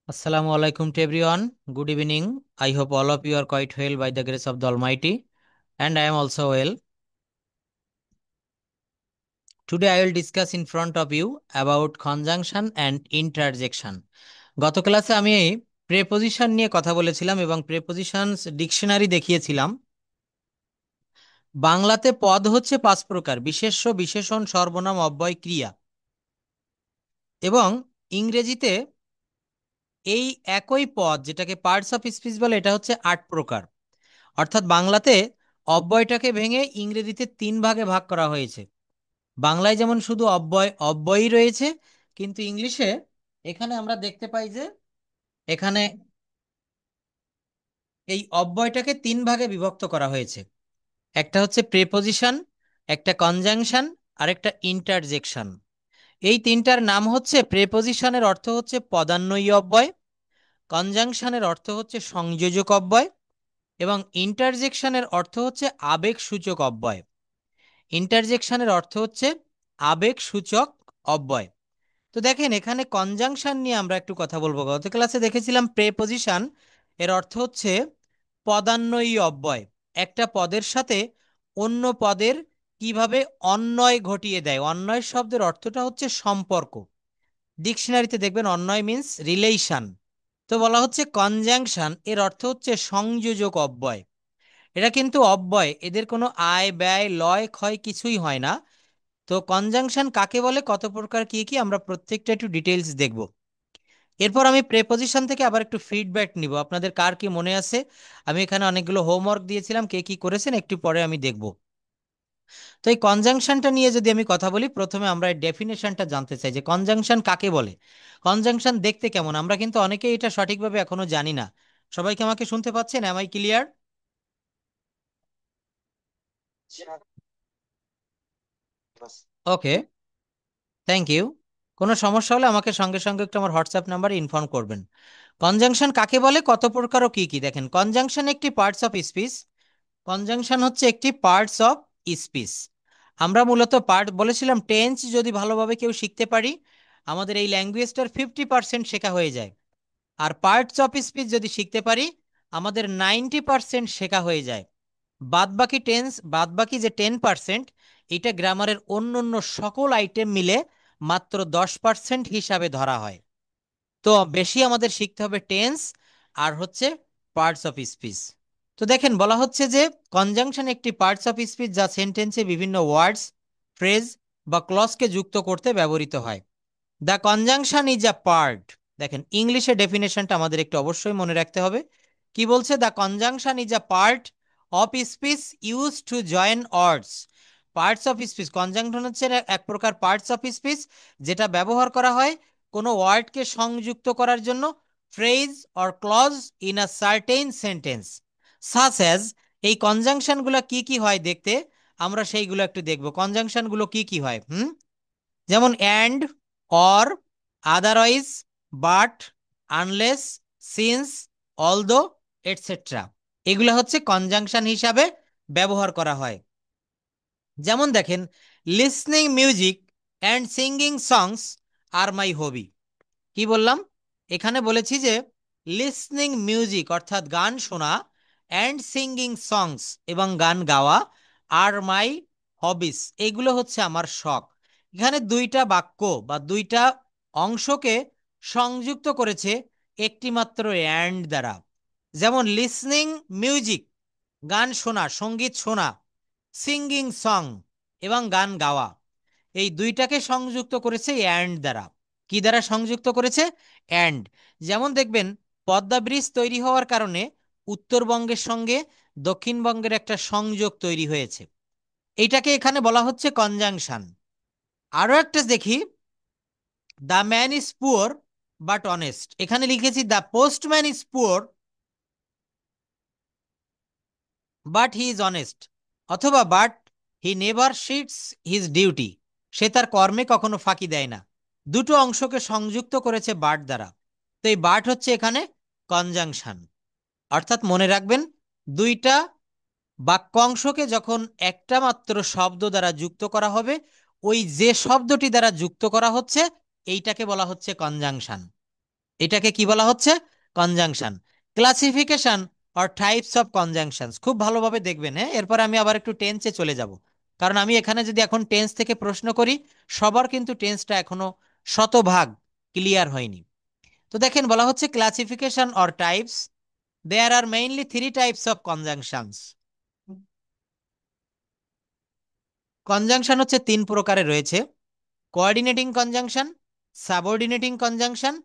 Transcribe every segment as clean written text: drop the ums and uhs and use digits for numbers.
Assalamu alaikum to everyone. Good evening. I hope all of you are quite well by the grace of the Almighty, and I am also well. Today I will discuss in front of you about conjunction and interjection. গত ক্লাসে আমি preposition নিয়ে কথা বলেছিলাম এবং prepositions dictionary দেখিয়েছিলাম। বাংলাতে পদ হচ্ছে পাঁচ প্রকার: বিশেষ্য, বিশেষণ, সর্বনাম, অব্যয়, ক্রিয়া। এবং ইংরেজিতে এই একই পদ, যেটাকে পার্টস অফ স্পিচ বলে, এটা হচ্ছে আট প্রকার। অর্থাৎ বাংলাতে অব্যয়টাকে ভেঙে ইংরেজিতে তিন ভাগে ভাগ করা হয়েছে। বাংলায় যেমন শুধু অব্যয়ই রয়েছে, কিন্তু ইংলিশে এখানে আমরা দেখতে পাই যে এখানে এই অব্যয়টাকে তিন ভাগে বিভক্ত করা হয়েছে। একটা হচ্ছে প্রেপোজিশন, একটা কনজাংশন, আর একটা ইন্টারজেকশন। এই তিনটার নাম হচ্ছে: প্রেপোজিশনের অর্থ হচ্ছে পদান্বয়ী অব্যয়, কনজাংশনের অর্থ হচ্ছে সংযোজক অব্যয়, এবং ইন্টারজেকশনের অর্থ হচ্ছে আবেগসূচক অব্যয়। ইন্টারজেকশনের অর্থ হচ্ছে আবেগসূচক অব্যয়। তো দেখেন, এখানে কনজাংশন নিয়ে আমরা একটু কথা বলবো। গত ক্লাসে দেখেছিলাম প্রেপোজিশন এর অর্থ হচ্ছে পদান্বয়ী অব্যয়। একটা পদের সাথে অন্য পদের কিভাবে অন্বয় ঘটিয়ে দেয়। অন্বয় শব্দের অর্থটা হচ্ছে সম্পর্ক। ডিকশনারিতে দেখবেন অন্বয় মিন্স রিলেশন। তো বলা হচ্ছে কনজাংশন এর অর্থ হচ্ছে সংযোজক অব্যয়। এটা কিন্তু অব্যয়, এদের কোনো আয় ব্যয় লয় ক্ষয় কিছুই হয় না। তো কনজাংশন কাকে বলে, কত প্রকার, কি কি, আমরা প্রত্যেকটা একটু ডিটেলস দেখব। এরপর আমি প্রেপোজিশন থেকে আবার একটু ফিডব্যাক নিব, আপনাদের কার কি মনে আছে। আমি এখানে অনেকগুলো হোমওয়ার্ক দিয়েছিলাম, কে কি করেছেন একটু পরে আমি দেখব। তো এই কনজাংশনটা নিয়ে যদি আমি কথা বলি, প্রথমে আমরা এই ডেফিনেশনটা জানতে চাই যে কনজাংশন কাকে বলে, কনজাংশন দেখতে কেমন। আমরা কিন্তু অনেকেই এটা সঠিকভাবে এখনো জানি না। সবাইকে আমাকে শুনতে পাচ্ছেন? Am I clear? Okay, thank you. কোনো সমস্যা হলে আমাকে সঙ্গে সঙ্গে একটু আমার হোয়াটসঅ্যাপ নাম্বারে ইনফর্ম করবেন। কনজাংশন কাকে বলে, কত প্রকার ও কি কি, দেখেন। কনজাংশন একটি পার্টস অফ স্পিচ। কনজাংশন হচ্ছে একটি পার্টস অফ স্পিচ। আমরা মূলত পার্ট বলেছিলাম, টেন্স যদি ভালোভাবে কেউ শিখতে পারি, আমাদের এই ল্যাঙ্গুয়েজটার 50% শেখা হয়ে যায়। আর পার্টস অফ স্পিচ যদি শিখতে পারি, আমাদের 90% শেখা হয়ে যায়। বাদবাকি বাদবাকি যে 10%, এটা গ্রামারের অন্য অন্য সকল আইটেম মিলে মাত্র 10% হিসাবে ধরা হয়। তো বেশি আমাদের শিখতে হবে টেন্স আর হচ্ছে পার্টস অফ স্পিচ। তো দেখেন, বলা হচ্ছে যে কনজাংশন একটি পার্টস অফ স্পিচ যা সেন্টেন্সে বিভিন্ন ওয়ার্ডস, ফ্রেজ বা ক্লজকে যুক্ত করতে ব্যবহৃত হয়। The conjunction is a part. দেখেন, ইংলিশে ডেফিনেশনটা আমাদের একটু অবশ্যই মনে রাখতে হবে। কি বলছে? The conjunction is a part of speech use to join words. Parts of speech, conjunction হচ্ছে এক প্রকার পার্টস অফ স্পিচ যেটা ব্যবহার করা হয় কোনো ওয়ার্ডকে সংযুক্ত করার জন্য, phrase or clause in a certain sentence such as. এই কনজাংশনগুলো কি কি হয় দেখতে, আমরা সেইগুলো একটু দেখব। কনজাংশনগুলো কি কি হয়, যেমন and, or, otherwise, but, unless, since, although, etcetera. এগুলো হচ্ছে কনজাংশন হিসাবে ব্যবহার করা হয়। যেমন দেখেন, লিসনিং মিউজিক অ্যান্ড সিঙ্গিং সংস আর মাই হবি। কি বললাম? এখানে বলেছি যে লিসনিং মিউজিক অর্থাৎ গান শোনা, অ্যান্ড সিঙ্গিং সংস এবং গান গাওয়া, আর মাই হবিস এগুলো হচ্ছে আমার শখ। এখানে দুইটা বাক্য বা দুইটা অংশকে সংযুক্ত করেছে একটি মাত্র অ্যান্ড দ্বারা। যেমন লিসনিং মিউজিক, গান শোনা, সঙ্গীত শোনা, সিঙ্গিং সং এবং গান গাওয়া, এই দুইটাকে সংযুক্ত করেছে অ্যান্ড দ্বারা। কি দ্বারা সংযুক্ত করেছে? অ্যান্ড। যেমন দেখবেন, পদ্মা ব্রিজ তৈরি হওয়ার কারণে উত্তরবঙ্গের সঙ্গে দক্ষিণবঙ্গের একটা সংযোগ তৈরি হয়েছে, এইটাকে এখানে বলা হচ্ছে কনজাংশন। আরো একটা দেখি, the man is poor but honest. এখানে লিখেছি the postman is poor but he is honest, অথবা but he never shirks his duty. সে তার কর্মে কখনো ফাঁকি দেয় না। দুটো অংশকে সংযুক্ত করেছে বাট দ্বারা। তো এই বাট হচ্ছে এখানে কনজাংশন। অর্থাৎ মনে রাখবেন, দুইটা বাক্যাংশকে যখন একটা মাত্র শব্দ দ্বারা যুক্ত করা হবে, ওই যে শব্দটি দ্বারা যুক্ত করা হচ্ছে এইটাকে বলা হচ্ছে কনজাংশন। এটাকে কি বলা হচ্ছে? Conjunction. Classification or types of conjunctions খুব ভালোভাবে দেখবেন, হ্যাঁ। এরপর আমি আবার একটু টেন্সে চলে যাব, কারণ আমি এখানে যদি এখন টেন্স থেকে প্রশ্ন করি, সবার কিন্তু টেন্সটা এখনো শতভাগ ক্লিয়ার হয়নি। তো দেখেন বলা হচ্ছে classification or types, there are mainly three types of conjunctions. Conjunction হচ্ছে তিন প্রকারের রয়েছে: কোঅর্ডিনেটিং কনজাংশন, সাবঅর্ডিনেটিং কনজাংশন,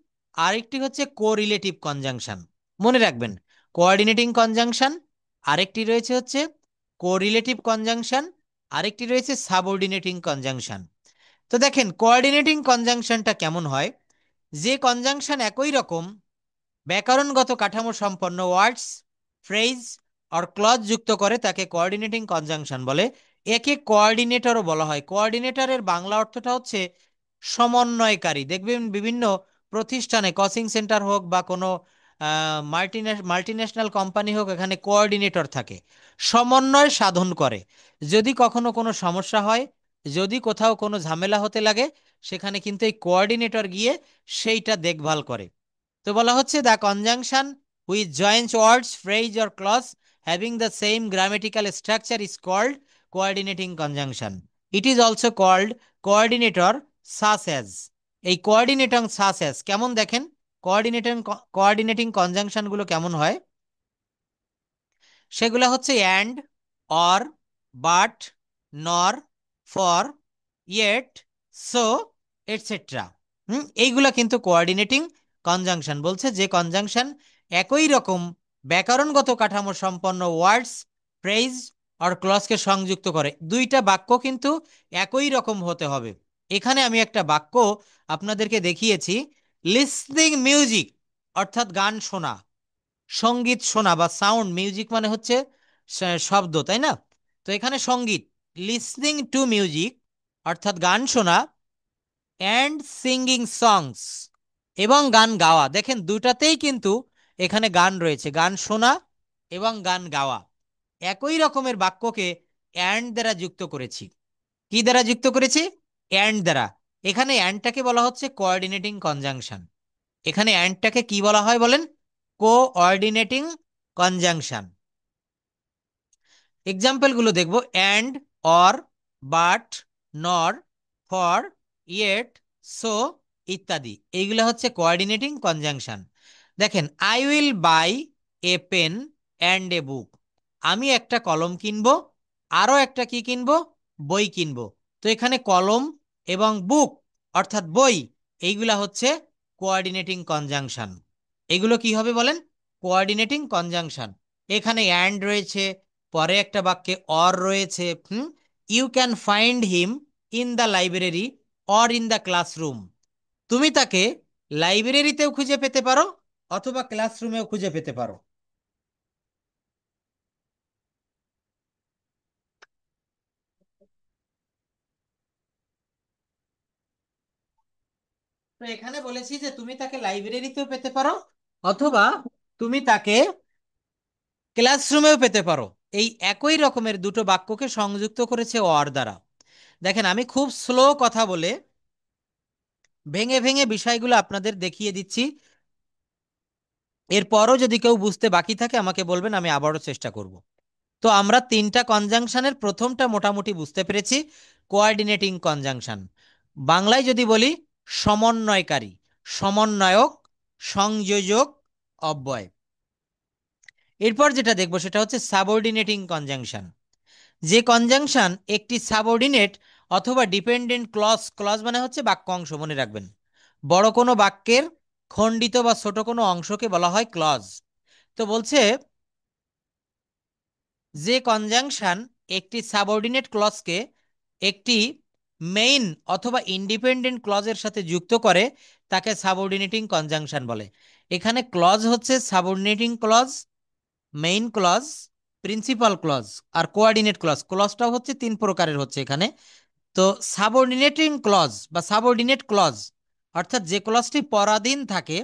আরেকটি হচ্ছে কোরিলেটিভ কনজাংশন। মনে রাখবেন, কোঅর্ডিনেটিং কনজাংশন, আরেকটি রয়েছে হচ্ছে কোরিলেটিভ কনজাংশন, আরেকটি রয়েছে সাবঅর্ডিনেটিং কনজাংশন। তো দেখেন কোঅর্ডিনেটিং কনজাংশনটা কেমন হয়? যে কনজাংশন একই রকম ব্যাকরণগত কাঠামো সম্পন্ন ওয়ার্ডস, ফ্রেজ আর ক্লজ যুক্ত করে তাকে কোঅর্ডিনেটিং কনজাংশন বলে। একে কোঅর্ডিনেটরও বলা হয়। কোঅর্ডিনেটরের বাংলা অর্থটা হচ্ছে সমন্বয়কারী। দেখবেন বিভিন্ন প্রতিষ্ঠানে, কোচিং সেন্টার হোক বা কোনো মাল্টিন্যাশনাল কোম্পানি হোক, এখানে কোঅর্ডিনেটর থাকে, সমন্বয় সাধন করে। যদি কখনো কোনো সমস্যা হয়, যদি কোথাও কোনো ঝামেলা হতে লাগে, সেখানে কিন্তু এই কোঅর্ডিনেটর গিয়ে সেইটা দেখভাল করে। তো বলা হচ্ছে the conjunction which joints words, phrase or clause having the same grammatical structure is called coordinating conjunction. It is also called coordinator such as. এই কোঅর্ডিনেটর সাস অ্যাজ কেমন দেখেন, কোঅর্ডিনেটিং কনজাংশনগুলো কেমন হয়? সেগুলো হচ্ছে and, or, but, nor, for, yet, so, etcetera. এইগুলা কিন্তু কোঅর্ডিনেটিং কনজাংশন। বলছে যে কনজাংশন একই রকম ব্যাকরণগত কাঠামো সম্পন্ন ওয়ার্ডস, ফ্রেজ আর ক্লজকে সংযুক্ত করে। দুইটা বাক্য কিন্তু একই রকম হতে হবে। এখানে আমি একটা বাক্য আপনাদেরকে দেখিয়েছি, লিসনিং মিউজিক অর্থাৎ গান শোনা, সঙ্গীত শোনা বা সাউন্ড, মিউজিক মানে হচ্ছে শব্দ, তাই না? তো এখানে সঙ্গীত, লিসনিং টু মিউজিক অর্থাৎ গান শোনা, অ্যান্ড সিঙ্গিং সংস এবং গান গাওয়া। দেখেন দুটাতেই কিন্তু এখানে গান রয়েছে, গান শোনা এবং গান গাওয়া। একই রকমের বাক্যকে অ্যান্ড দ্বারা যুক্ত করেছি। কি দ্বারা যুক্ত করেছি? অ্যান্ড দ্বারা। এখানে অ্যান্ডটাকে বলা হচ্ছে কোঅর্ডিনেটিং কনজাংশন। এখানে অ্যান্ডটাকে কি বলা হয় বলেন? Coordinating conjunction. এক্সাম্পলগুলো দেখব: and, or, but, nor, for, yet, so ইত্যাদি। এইগুলো হচ্ছে কোঅর্ডিনেটিং কনজাংশন। দেখেন, I will buy a pen and a book. আমি একটা কলম কিনবো, আরও একটা কি কিনবো? বই কিনবো। তো এখানে কলম এবং বুক অর্থাৎ বই, এইগুলা হচ্ছে কোঅর্ডিনেটিং কনজাংশন। এগুলো কি হবে বলেন? Coordinating conjunction. এখানে অ্যান্ড রয়েছে, পরে একটা বাক্যে অর রয়েছে। You can find him in the library or in the classroom. তুমি তাকে লাইব্রেরিতেও খুঁজে পেতে পারো অথবা ক্লাসরুমেও খুঁজে পেতে পারো। তো এখানে বলেছি যে তুমি তাকে লাইব্রেরিতেও পেতে পারো অথবা তুমি তাকে ক্লাসরুমেও পেতে পারো। এই একই রকমের দুটো বাক্যকে সংযুক্ত করেছে অর দ্বারা। দেখেন, আমি খুব স্লো কথা বলে ভেঙে ভেঙে বিষয়গুলো আপনাদের দেখিয়ে দিচ্ছি। এরপরও যদি কেউ বুঝতে বাকি থাকে আমাকে বলবেন, আমি আবারও চেষ্টা করব। তো আমরা তিনটা কনজাংশনের প্রথমটা মোটামুটি বুঝতে পেরেছি, কোঅর্ডিনেটিং কনজাংশন। বাংলায় যদি বলি, সমন্বয়কারী, সমন্বয়ক, সংযোজক, অব্যয়। এরপর যেটা দেখবো সেটা হচ্ছে সাবঅর্ডিনেটিং কনজাংশন। যে কনজাংশন একটি সাবঅর্ডিনেট অথবা ডিপেন্ডেন্ট ক্লজ, ক্লজ মানে হচ্ছে বাক্য অংশ, মনে রাখবেন, বড় কোনো বাক্যের খণ্ডিত বা ছোট কোনো অংশকে বলা হয় ক্লজ। তো বলছে যে কনজাংশন একটি সাবঅর্ডিনেট ক্লজকে একটি মেইন অথবা ইন্ডিপেন্ডেন্ট ক্লজের সাথে যুক্ত করে তাকে সাবঅর্ডিনেটিং কনজাংশন বলে। এখানে ক্লজ হচ্ছে subordinating clause, main clause, principal clause আর কোঅর্ডিনেট ক্লজ। ক্লজটাও হচ্ছে তিন প্রকারের হচ্ছে এখানে। তো সাবঅর্ডিনেটিং ক্লজ বা সাবঅর্ডিনেট ক্লজ অর্থাৎ যে ক্লজটি পরাধীন থাকে,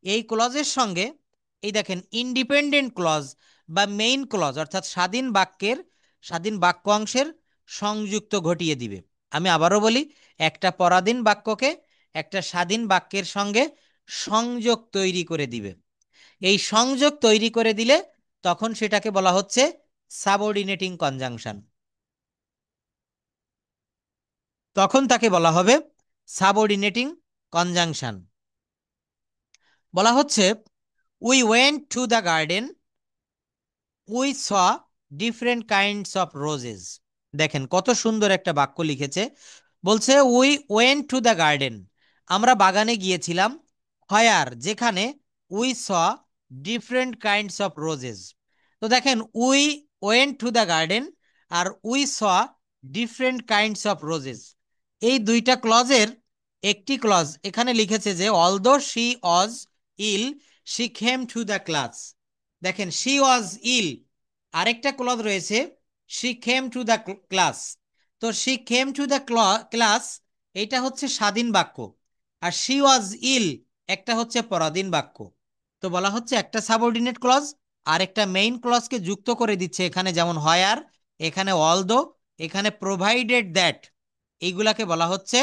এই ক্লজের সঙ্গে এই দেখেন ইন্ডিপেন্ডেন্ট ক্লজ বা মেইন ক্লজ অর্থাৎ স্বাধীন বাক্যের, স্বাধীন বাক্যাংশের সংযুক্ত ঘটিয়ে দিবে। আমি আবারও বলি, একটা পরাধীন বাক্যকে একটা স্বাধীন বাক্যের সঙ্গে সংযোগ তৈরি করে দিবে। এই সংযোগ তৈরি করে দিলে তখন সেটাকে বলা হচ্ছে সাবঅর্ডিনেটিং কনজাংশন। তখন তাকে বলা হবে সাবঅর্ডিনেটিং কনজাংশন। বলা হচ্ছে we went to the garden, we saw different kinds of roses. দেখেন কত সুন্দর একটা বাক্য লিখেছে। বলছে we went to the garden, আমরা বাগানে গিয়েছিলাম, হোয়ার যেখানে, we saw different kinds of roses. তো দেখেন we went to the garden আর we saw different kinds of roses, এই দুইটা ক্লজের একটি ক্লজ এখানে লিখেছে যে although she was ill she came to the class. দেখেন শি ওয়াজ ইল, আরেকটা ক্লজ রয়েছে she came to the class. তো she came to the class এটা হচ্ছে স্বাধীন বাক্য, আর শি ওয়াজ ইল একটা হচ্ছে পরাধীন বাক্য। তো বলা হচ্ছে একটা সাবঅর্ডিনেট ক্লজ আর একটা মেইন ক্লজকে যুক্ত করে দিচ্ছে এখানে, যেমন হোয়ার, এখানে অলদো, এখানে প্রোভাইডেড দ্যাট, এইগুলাকে বলা হচ্ছে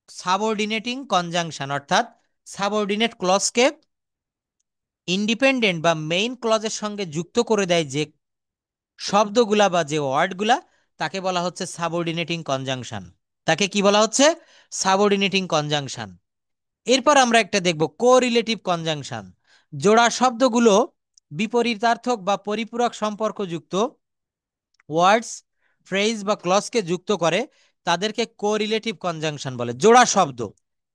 সাবঅর্ডিনেটিং কনজাংশন। অর্থাৎ সাবঅর্ডিনেট ক্লজকে ইন্ডিপেন্ডেন্ট বা মেইন ক্লজের সঙ্গে যুক্ত করে দেয় যে শব্দগুলা বা যে ওয়ার্ডগুলা, তাকে বলা হচ্ছে সাবঅর্ডিনেটিং কনজাংশন। তাকে কি বলা হচ্ছে? Subordinating conjunction. এরপর আমরা একটা দেখব কোরিলেটিভ কনজাংশন। জোড়া শব্দগুলো বিপরীতার্থক বা পরিপূরক সম্পর্কযুক্ত ওয়ার্ডস, ফ্রেজ বা ক্লজকে যুক্ত করে, তাদেরকে কোরিলেটিভ কনজাংশন বলে। জোড়া শব্দ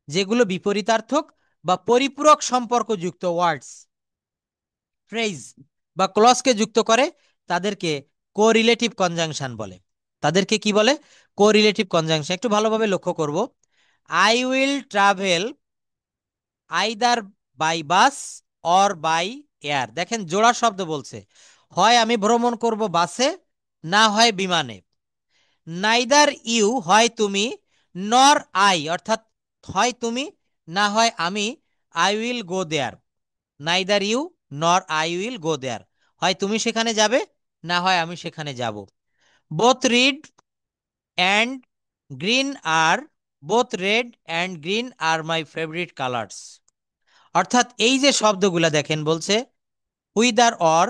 যেগুলো বিপরীতার্থক বা পরিপূরক সম্পর্কযুক্ত ওয়ার্ডস, ফ্রেজ বা ক্লজকে যুক্ত করে, তাদেরকে কোরিলেটিভ কনজাংশন বলে। তাদেরকে কি বলে? Correlative conjunction. একটু ভালোভাবে লক্ষ্য করব। I will travel either by bus or by air. দেখেন জোড়া শব্দ বলছে, হয় আমি ভ্রমণ করব বাসে, না হয় বিমানে। নাইদার ইউ হয় তুমি, নর আই অর্থাৎ হয় তুমি না হয় আমি, I will go there. Neither you nor I will go there, হয় তুমি সেখানে যাবে না হয় আমি সেখানে যাব। Both red and green are, both red and green are my favourite colours. অর্থাৎ এই যে শব্দগুলা দেখেন বলছে whether or,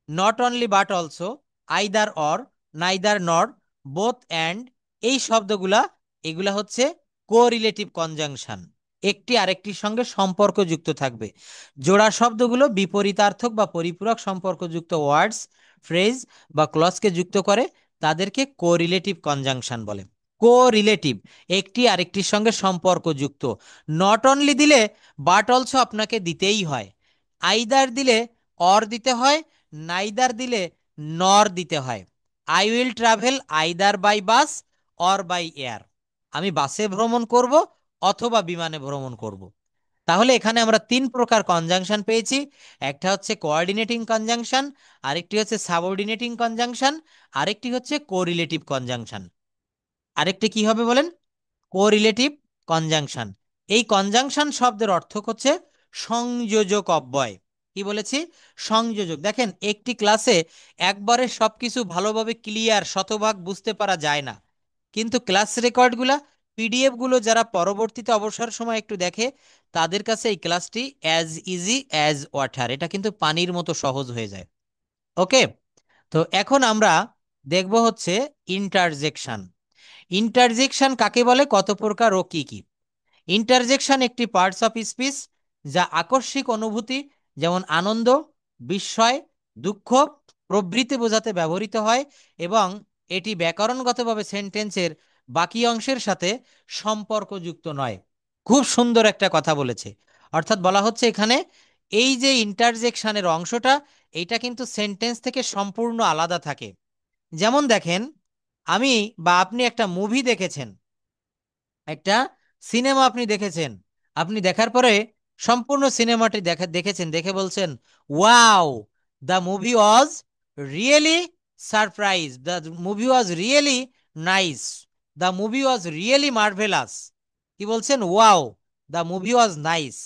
not only but also, either or, neither nor, both and, এই শব্দগুলা এগুলা হচ্ছে কোরিলেটিভ কনজাংশন, একটি আরেকটির সঙ্গে সম্পর্কযুক্ত থাকবে। জোড়া শব্দগুলো বিপরীতার্থক বা পরিপূরক সম্পর্কযুক্ত ওয়ার্ডস, ফ্রেজ বা ক্লজকে যুক্ত করে, তাদেরকে কোরিলেটিভ কনজাংশন বলে। কোরিলেটিভ একটি আরেকটির সঙ্গে সম্পর্কযুক্ত। নট অনলি দিলে বাট অলসো আপনাকে দিতেই হয়, আইদার দিলে অর দিতে হয়, নাইদার দিলে নর দিতে হয়। I will travel either by bus or by air, আমি বাসে ভ্রমণ করব অথবা বিমানে ভ্রমণ করব। তাহলে এখানে আমরা তিন প্রকার কনজাংশন পেয়েছি। একটা হচ্ছে কোঅর্ডিনেটিং কনজাংশন, আরেকটি হচ্ছে সাবঅর্ডিনেটিং কনজাংশন, আরেকটি হচ্ছে কোরিলেটিভ কনজাংশন। আরেকটি কি হবে বলেন? Correlative conjunction. এই কনজাংশন শব্দের অর্থ হচ্ছে সংযোজক অব্যয়। কি বলেছি? সংযোজক। দেখেন একটি ক্লাসে একবারে সবকিছু ভালোভাবে ক্লিয়ার শতভাগ বুঝতে পারা যায় না, কিন্তু ক্লাস রেকর্ডগুলা, পিডিএফ গুলো যারা পরবর্তীতে অবসর সময় একটু দেখে, তাদের কাছে এই ক্লাসটি অ্যাজ ইজি অ্যাজ ওয়াটার, এটা কিন্তু পানির মতো সহজ হয়ে যায়। ওকে, তো এখন আমরা দেখব হচ্ছে ইন্টারজেকশন। ইন্টারজেকশন কাকে বলে, কত প্রকার ও কি কি? ইন্টারজেকশন একটি পার্টস অফ স্পিচ যা আকস্মিক অনুভূতি যেমন আনন্দ, বিস্ময়, দুঃখ প্রভৃতি বোঝাতে ব্যবহৃত হয় এবং এটি ব্যাকরণগতভাবে সেন্টেন্সের বাকি অংশের সাথে সম্পর্কযুক্ত নয়। খুব সুন্দর একটা কথা বলেছে। অর্থাৎ বলা হচ্ছে এখানে এই যে ইন্টারজেকশনের অংশটা, এটা কিন্তু সেন্টেন্স থেকে সম্পূর্ণ আলাদা থাকে। যেমন দেখেন, আমি বা আপনি একটা মুভি দেখেছেন, একটা সিনেমা আপনি দেখেছেন, আপনি দেখার পরে সম্পূর্ণ সিনেমাটি দেখেছেন, দেখে বলছেন wow, the movie was really surprise, the movie was really nice, the movie was really marvellous. কি বলছেন? Wow, the movie was nice.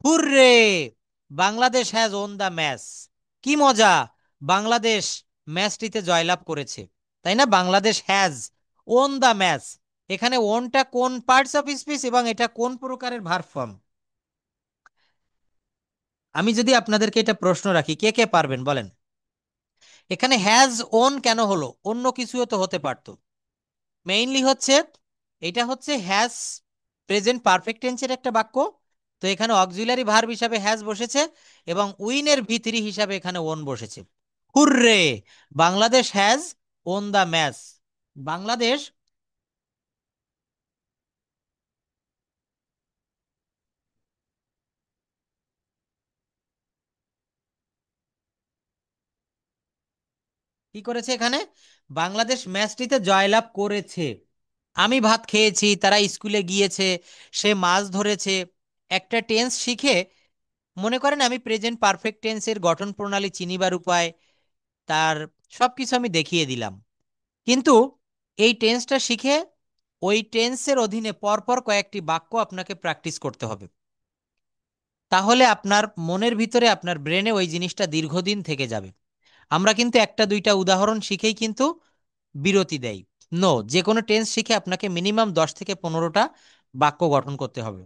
Hooray, Bangladesh has won the match. কি মজা, বাংলাদেশ ম্যাচটিতে জয়লাভ করেছে। তাই না? Bangladesh has won the match, এখানে ওনটা কোন পার্টস অফ স্পিচ এবং এটা কোন প্রকারের ভার্ব ফর্ম? আমি যদি আপনাদেরকে এটা প্রশ্ন রাখি, কে কে পারবেন বলেন? এখানে হ্যাজ ওন কেন হলো? অন্য কিছুও তো হতে পারতো। মেইনলি হচ্ছে, এটা হচ্ছে হ্যাজ প্রেজেন্ট পারফেক্ট টেন্সের একটা বাক্য। তো এখানে অক্সিলারি ভার্ব হিসাবে হ্যাজ বসেছে, এবং উইনের ভি3 হিসাবে এখানে ওন বসেছে। Hooray, Bangladesh has won the match. Bangladesh, কি করেছে এখানে? বাংলাদেশ ম্যাচটিতে জয়লাভ করেছে। আমি ভাত খেয়েছি, তারা স্কুলে গিয়েছে, সে মাছ ধরেছে। একটা টেন্স শিখে মনে করেন আমি প্রেজেন্ট পারফেক্ট টেন্সের গঠন প্রণালী চিনিবার উপায়, তার সবকিছু আমি দেখিয়ে দিলাম। কিন্তু এই টেন্সটা শিখে ওই টেন্সের অধীনে পরপর কয়েকটি বাক্য আপনাকে প্র্যাকটিস করতে হবে। তাহলে আপনার মনের ভিতরে, আপনার ব্রেনে ওই জিনিসটা দীর্ঘদিন থেকে যাবে। আমরা কিন্তু একটা দুইটা উদাহরণ শিখেই কিন্তু বিরতি দেয়। নো, যে কোনো টেন্স শিখে আপনাকে মিনিমাম 10 থেকে 15টা বাক্য গঠন করতে হবে।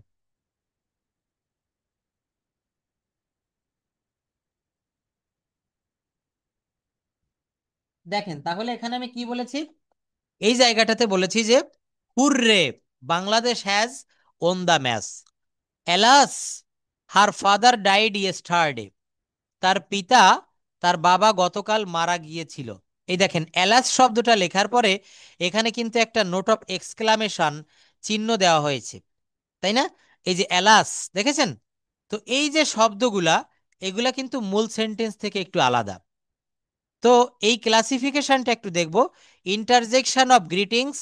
দেখেন তাহলে এখানে আমি কি বলেছি, এই জায়গাটাতে বলেছি যে hooray, Bangladesh has won the match. Alas, her father died yesterday, তার পিতা, তার বাবা গতকাল মারা গিয়েছিল। এই দেখেন এলাস শব্দটা লেখার পরে এখানে কিন্তু একটা নোট অফ এক্সক্লামেশন চিহ্ন দেওয়া হয়েছে, তাই না? এই যে এলাস, দেখেছেন? তো এই যে শব্দগুলা, এগুলা কিন্তু মূল সেন্টেন্স থেকে একটু আলাদা। তো এই ক্লাসিফিকেশনটা একটু দেখব। ইন্টারজেকশন অফ গ্রিটিংস,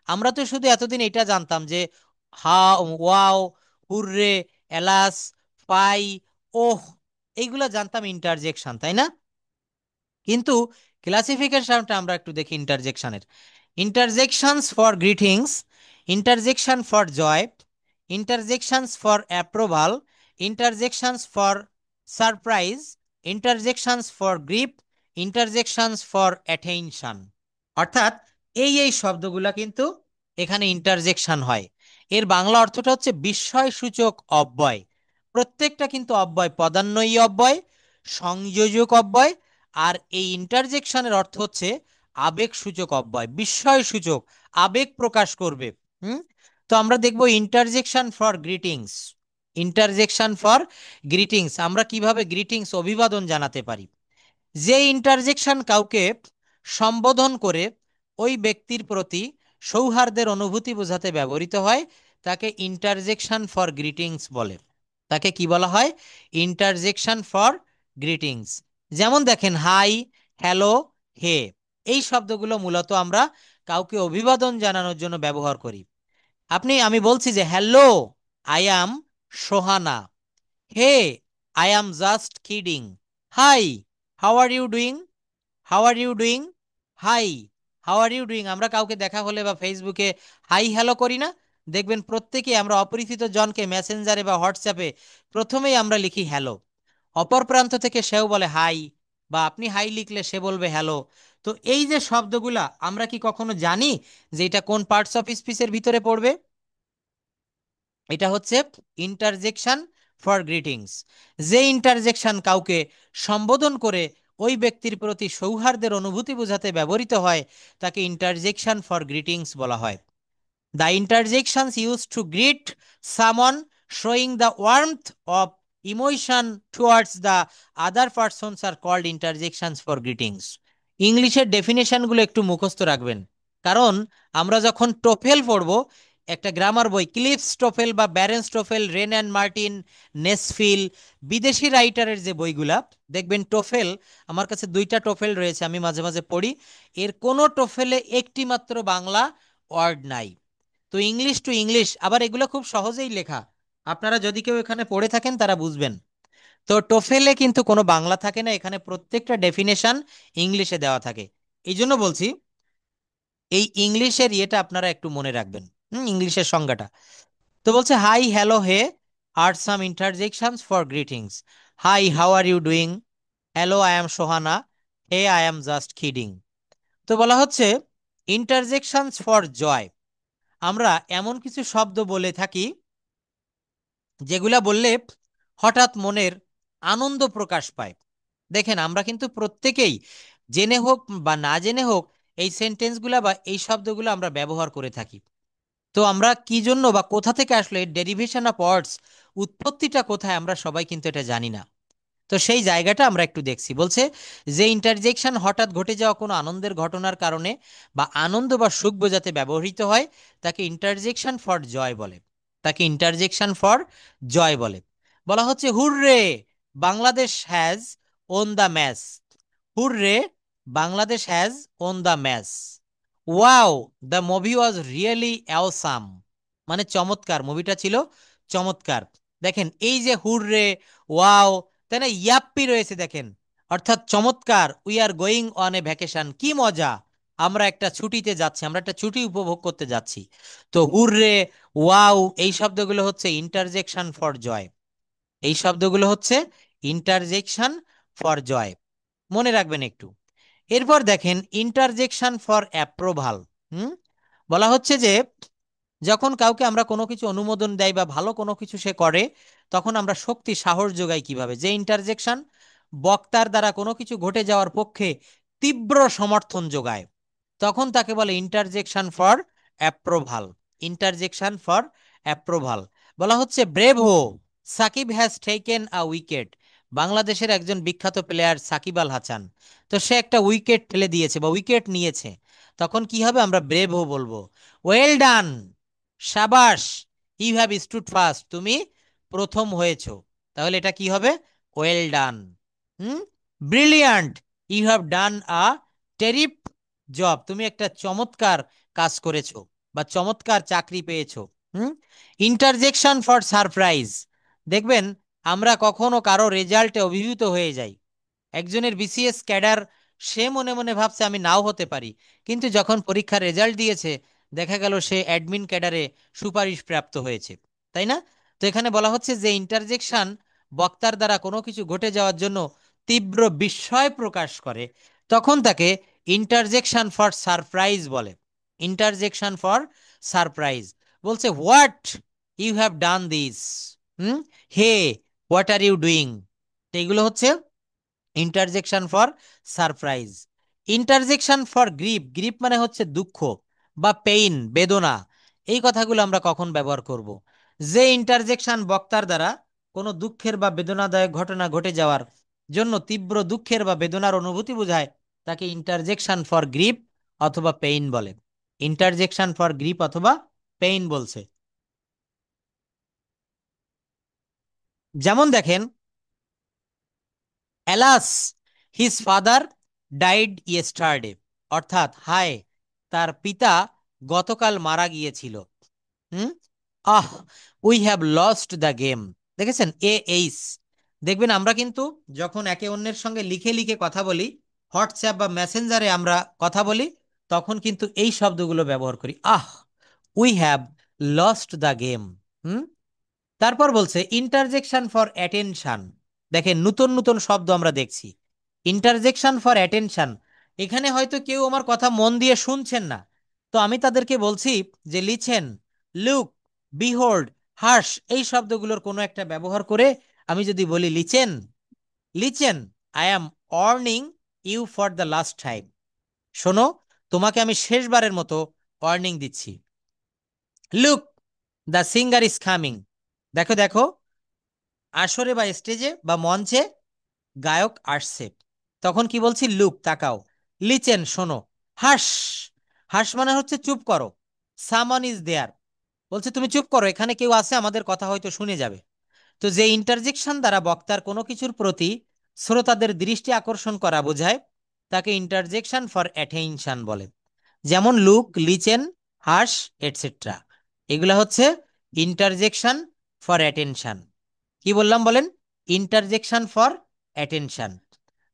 আমরা তো শুধু এতদিন এটা জানতাম যে হা, ওয়াও, হুররে, এলাস, পাই, ওহ, এইগুলা জানতাম ইন্টারজেকশন, তাই না? কিন্তু ক্লাসিফিকেশনটা আমরা একটু দেখি ইন্টারজেকশনের। Interjections for greetings, interjection for joy, interjections for approval, interjections for surprise, interjections for grief, interjections for attention. অর্থাৎ এই শব্দগুলা কিন্তু এখানে ইন্টারজেকশন হয়। এর বাংলা অর্থটা হচ্ছে বিস্ময়সূচক অব্যয়। প্রত্যেকটা কিন্তু অব্যয়, পদান্বয়ী অব্যয়, সংযোজক অব্যয়। আর এই ইন্টারজেকশনের অর্থ হচ্ছে আবেগসূচক অব্যয়, বিস্ময়সূচক, আবেগ প্রকাশ করবে। হুম। তো আমরা দেখব interjection for greetings. Interjection for greetings, আমরা কিভাবে গ্রিটিংস অভিবাদন জানাতে পারি। যে ইন্টারজেকশন কাউকে সম্বোধন করে ওই ব্যক্তির প্রতি সৌহার্দ্যের অনুভূতি বোঝাতে ব্যবহৃত হয়, তাকে ইন্টারজেকশন ফর গ্রিটিংস বলে। তাকে কি বলা হয়? Interjection for greetings. যেমন দেখেন হাই, হ্যালো, হে, এই শব্দগুলো মূলত আমরা কাউকে অভিবাদন জানানোর জন্য ব্যবহার করি। আমি বলছি যে hello, I am Sohana. Hey, I am just kidding. Hi, how are you doing? How are you doing? Hi, how are you doing. আমরা কাউকে দেখা হলে বা ফেসবুকে হাই হ্যালো করি না? দেখবেন প্রত্যেকে আমরা অপরিচিত জনকে মেসেঞ্জারে বা হোয়াটসঅ্যাপে প্রথমেই আমরা লিখি হ্যালো। অপর প্রান্ত থেকে সেও বলে হাই, বা আপনি হাই লিখলে সে বলবে হ্যালো। তো এই যে শব্দগুলা, আমরা কি কখনো জানি যে এটা কোন পার্টস অফ স্পিচের ভিতরে পড়বে? এটা হচ্ছে ইন্টারজেকশন ফর গ্রিটিংস। যে ইন্টারজেকশন কাউকে সম্বোধন করে ওই ব্যক্তির প্রতি সৌহার্দ্যের অনুভূতি বোঝাতে ব্যবহৃত হয়, তাকে ইন্টারজেকশন ফর গ্রিটিংস বলা হয়। The interjections use to greet someone, showing the warmth of emotion towards the other persons are called interjections for greetings. ইংলিশের ডেফিনেশনগুলো একটু মুখস্থ রাখবেন, কারণ আমরা যখন টোফেল পড়ব, একটা গ্রামার বই, ক্লিফস টোফেল বা ব্যারেন্স টোফেল, রেন অ্যান্ড মার্টিন, নেসফিল, বিদেশি রাইটারের যে বইগুলা, দেখবেন টোফেল, আমার কাছে 2টা টোফেল রয়েছে, আমি মাঝে মাঝে পড়ি। এর কোনো টোফেলে একটি মাত্র বাংলা ওয়ার্ড নাই। তো ইংলিশ টু ইংলিশ, আবার এগুলো খুব সহজেই লেখা, আপনারা যদি কেউ এখানে পড়ে থাকেন তারা বুঝবেন। তো টোফেলে কিন্তু কোনো বাংলা থাকে না, এখানে প্রত্যেকটা ডেফিনেশন ইংলিশে দেওয়া থাকে। এই জন্য বলছি এই ইংলিশের ইয়েটা আপনারা একটু মনে রাখবেন, ইংলিশের সংজ্ঞাটা। তো বলছে hi, hello, hey are some interjections for greetings. Hi, how are you doing? Hello, I am Sohana. Hey, I am just kidding. তো বলা হচ্ছে ইন্টারজেকশনস ফর জয়, আমরা এমন কিছু শব্দ বলে থাকি যেগুলা বললে হঠাৎ মনের আনন্দ প্রকাশ পায়। দেখেন আমরা কিন্তু প্রত্যেকেই জেনে হোক বা না জেনে হোক এই সেন্টেন্সগুলা বা এই শব্দগুলো আমরা ব্যবহার করে থাকি। তো আমরা কি জন্য বা কোথা থেকে আসলে ডেরিভেশন অফ ওয়ার্ডস, উৎপত্তিটা কোথায়, আমরা সবাই কিন্তু এটা জানি না। তো সেই জায়গাটা আমরা একটু দেখছি। বলছে যে ইন্টারজেকশন হঠাৎ ঘটে যাওয়া কোনো আনন্দের ঘটনার কারণে বা আনন্দ বা সুখ বোঝাতে ব্যবহৃত হয় তাকে ইন্টারজেকশন ফর জয় বলে। তাকে ইন্টারজেকশন ফর জয় বলে। বলা হচ্ছে hurray, Bangladesh has won the match. Hurray, Bangladesh has won the match. Wow, the movie was really awesome. মানে চমৎকার, মুভিটা ছিল চমৎকার। দেখেন এই যে হুররে, ওয়াও, তাই না, ইয়াপ্পি রয়েছে দেখেন, অর্থাৎ চমৎকার। We are going on a vacation, কি মজা, আমরা একটা ছুটিতে যাচ্ছি, আমরা একটা ছুটি উপভোগ করতে যাচ্ছি। তো হুররে, ওয়াও, এই শব্দগুলো হচ্ছে ইন্টারজেকশন ফর জয়। এই শব্দগুলো হচ্ছে ইন্টারজেকশন ফর জয়, মনে রাখবেন একটু। এরপর দেখেন ইন্টারজেকশন ফর অ্যাপ্রোভাল। হুম বলা হচ্ছে যে যখন কাউকে আমরা কোনো কিছু অনুমোদন দেয় বা ভালো কোনো কিছু সে করে, তখন আমরা শক্তি সাহস যোগাই কিভাবে? যে ইন্টারজেকশন বক্তার দ্বারা কোনো কিছু ঘটে যাওয়ার পক্ষে তীব্র সমর্থন যোগায়, তখন তাকে বলে interjection for approval. Interjection for approval. বলা হচ্ছে bravo, Shakib has taken a wicket. বাংলাদেশের একজন বিখ্যাত প্লেয়ার সাকিব আল হাসান, তো সে একটা উইকেট ফেলে দিয়েছে বা উইকেট নিয়েছে। তখন কি হবে? আমরা ব্রেভ হো বলবো। ওয়েল ডান, সাবাস, ইউ হ্যাভ স্টুড ফার্স্ট, তুমি প্রথম হয়েছো। তাহলে এটা কি হবে? Well done. Hmm brilliant, you have done a terrific job, তুমি একটা চমৎকার কাজ করেছো বা চমৎকার চাকরি পেয়েছো। Hmm interjection for surprise. দেখবেন আমরা কখনো কারো রেজাল্টে অভিভূত হয়ে যাই। একজনের বিসিএস ক্যাডার, সে মনে মনে ভাবছে আমি নাও হতে পারি, কিন্তু যখন পরীক্ষার রেজাল্ট দিয়েছে দেখা গেল সে অ্যাডমিন ক্যাডারে সুপারিশ প্রাপ্ত হয়েছে, তাই না? তো এখানে বলা হচ্ছে যে ইন্টারজেকশন বক্তার দ্বারা কোনো কিছু ঘটে যাওয়ার জন্য তীব্র বিস্ময় প্রকাশ করে, তখন তাকে ইন্টারজেকশন ফর সারপ্রাইজ বলে। Interjection for surprise. বলছে what, you have done this. Hmm hey, what are you doing. এইগুলো হচ্ছে interjection for surprise. Interjection for grief. Grief মানে হচ্ছে দুঃখ বা পেইন, বেদনা। এই কথাগুলো আমরা কখন ব্যবহার করব? যে ইন্টারজেকশন বক্তার দ্বারা কোনো দুঃখের বা বেদনাদায়ক ঘটনা ঘটে যাওয়ার জন্য তীব্র দুঃখের বা বেদনার অনুভূতি বোঝায়, তাকে ইন্টারজেকশন ফর গ্রিপ অথবা পেইন বলে। ইন্টারজেকশন ফর গ্রিপ অথবা পেইন বলছে। যেমন দেখেন, alas, his father died yesterday. অর্থাৎ হায়, তার পিতা গতকাল মারা গিয়েছিল। Hmm ah, we have lost the game. দেখেছেন এইস। দেখবেন আমরা কিন্তু যখন একে অন্যের সঙ্গে লিখে লিখে কথা বলি, হোয়াটসঅ্যাপ বা মেসেঞ্জারে আমরা কথা বলি, তখন কিন্তু এই শব্দগুলো ব্যবহার করি। Ah, we have lost the game. Hmm তারপর বলছে ইন্টারজেকশন ফর অ্যাটেনশন। দেখেন নতুন নতুন শব্দ আমরা দেখছি। ইন্টারজেকশন ফর অ্যাটেনশন, এখানে হয়তো কেউ আমার কথা মন দিয়ে শুনছেন না, তো আমি তাদেরকে বলছি যে লিছেন, লুক, বিহোল্ড, হার্শ, এই শব্দগুলোর কোনো একটা ব্যবহার করে আমি যদি বলি listen, listen, I am warning you for the last time. শোনো, তোমাকে আমি শেষবারের মতো ওয়ার্নিং দিচ্ছি। Look, the singer is coming. দেখো দেখো, আসরে বা স্টেজে বা মঞ্চে গায়ক আসছে। তখন কি বলছি? লুক, তাকাও। লিচেন, শোনো। হাস, হাস মানে হচ্ছে চুপ করো। সামন ইজ দেয়ার, বলছে তুমি চুপ করো, এখানে কেউ আছে, আমাদের কথা হয়তো শুনে যাবে। তো যে ইন্টারজেকশন দ্বারা বক্তার কোনো কিছুর প্রতি শ্রোতাদের দৃষ্টি আকর্ষণ করা বোঝায়, তাকে ইন্টারজেকশন ফর অ্যাটেনশন বলে। যেমন লুক, লিচেন, হাস, এটসেট্রা, এগুলা হচ্ছে ইন্টারজেকশন ফর অ্যাটেনশন। কি বললাম বলেন? Interjection for attention.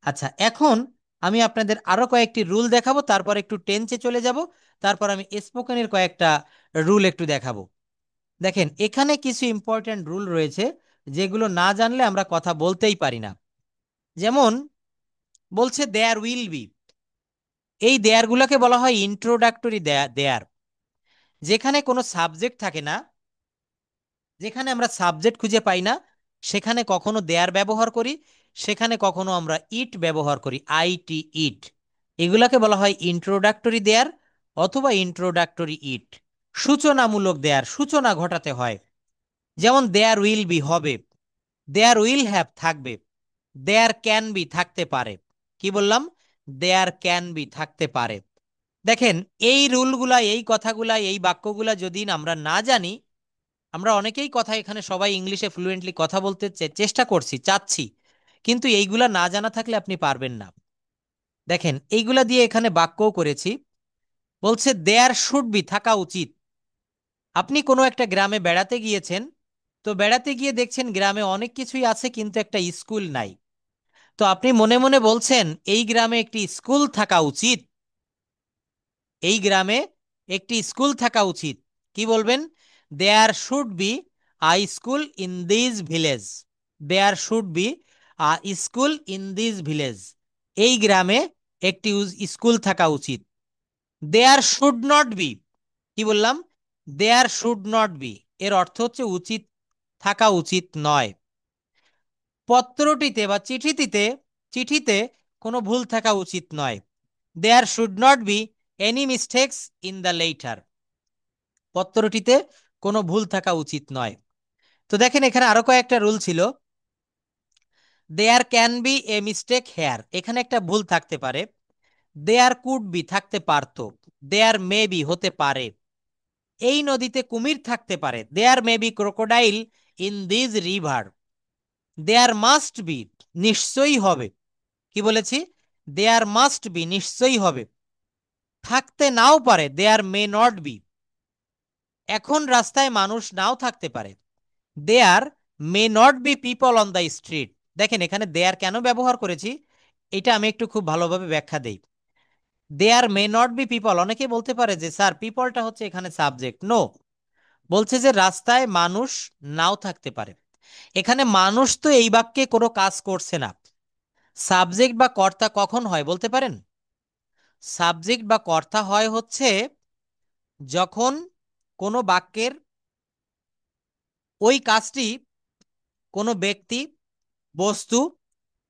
আচ্ছা, এখন আমি আপনাদের আরো কয়েকটি রুল দেখাবো, তারপর একটু টেন্সে চলে যাব, তারপর আমি স্পোকেনের কয়েকটা রুল একটু দেখাবো। দেখেন এখানে কিছু ইম্পর্ট্যান্ট রুল রয়েছে যেগুলো না জানলে আমরা কথা বলতেই পারি না। যেমন বলছে দেয়ার উইল বি। এই দেয়ারগুলোকে বলা হয় ইন্ট্রোডাক্টরি দেয়ার। যেখানে কোনো সাবজেক্ট থাকে না, যেখানে আমরা সাবজেক্ট খুঁজে পাই না, সেখানে কখনো দেয়ার ব্যবহার করি, সেখানে কখনো আমরা ইট ব্যবহার করি, আইটি ইট। এগুলাকে বলা হয় ইন্ট্রোডাক্টরি দেয়ার অথবা ইন্ট্রোডাক্টরি ইট। সূচনামূলক দেয়ার, সূচনা ঘটাতে হয়। যেমন দেয়ার উইল বি হবে, দেয়ার উইল হ্যাভ থাকবে, দেয়ার ক্যান বি থাকতে পারে। কি বললাম? দেয়ার ক্যান বি থাকতে পারে। দেখেন, এই রুলগুলা, এই কথাগুলা, এই বাক্যগুলা যদি আমরা না জানি, আমরা অনেকেই কথা এখানে সবাই ইংলিশে ফ্লুয়েন্টলি কথা বলতে চেষ্টা করছি, চাচ্ছি, কিন্তু এইগুলা না জানা থাকলে আপনি পারবেন না। দেখেন, এইগুলা দিয়ে এখানে বাক্যও করেছি। বলছে দেয়ার শুড বি থাকা উচিত। আপনি কোনো একটা গ্রামে বেড়াতে গিয়েছেন, তো বেড়াতে গিয়ে দেখছেন গ্রামে অনেক কিছুই আছে কিন্তু একটা স্কুল নাই। তো আপনি মনে মনে বলছেন এই গ্রামে একটি স্কুল থাকা উচিত, এই গ্রামে একটি স্কুল থাকা উচিত। কি বলবেন? There should be a school in this village. There should be a school in this village. এই গ্রামে একটি স্কুল থাকা উচিত। দেয়ার শুড নট বি, কি বললাম? দেয়ার শুড নট বি, এর অর্থ হচ্ছে উচিত, থাকা উচিত নয়। পত্রটিতে বা চিঠিটিতে, চিঠিতে কোনো ভুল থাকা উচিত নয়। There should not be any mistakes in the letter. পত্রটিতে কোনো ভুল থাকা উচিত নয়। তো দেখেন, এখানে আরো কয়েকটা রুল ছিল। There can be a mistake here, এখানে একটা ভুল থাকতে পারে। দেয়ার কুড বি থাকতে পারতো, দেয়ার মে বি হতে পারে। এই নদীতে কুমির থাকতে পারে, there may be crocodile in this river. There must be নিশ্চয়ই হবে। কি বলেছি? দেয়ার মাস্ট বি নিশ্চয়ই হবে। থাকতে নাও পারে, দেয়ার মে নট বি। এখন রাস্তায় মানুষ নাও থাকতে পারে, there may not be people on the street. দেখেন, এখানে দেয়ার কেন ব্যবহার করেছি এটা আমি একটু খুব ভালোভাবে ব্যাখ্যা দেই। দেয়ার মে নট বি পিপল, অনেকে বলতে পারে যে স্যার পিপলটা হচ্ছে এখানে সাবজেক্ট। নো, বলছে যে রাস্তায় মানুষ নাও থাকতে পারে। এখানে মানুষ তো এই বাক্যে কোনো কাজ করছে না। সাবজেক্ট বা কর্তা কখন হয় বলতে পারেন? সাবজেক্ট বা কর্তা হয় হচ্ছে যখন কোনো বাক্যের ওই কাজটি কোনো ব্যক্তি, বস্তু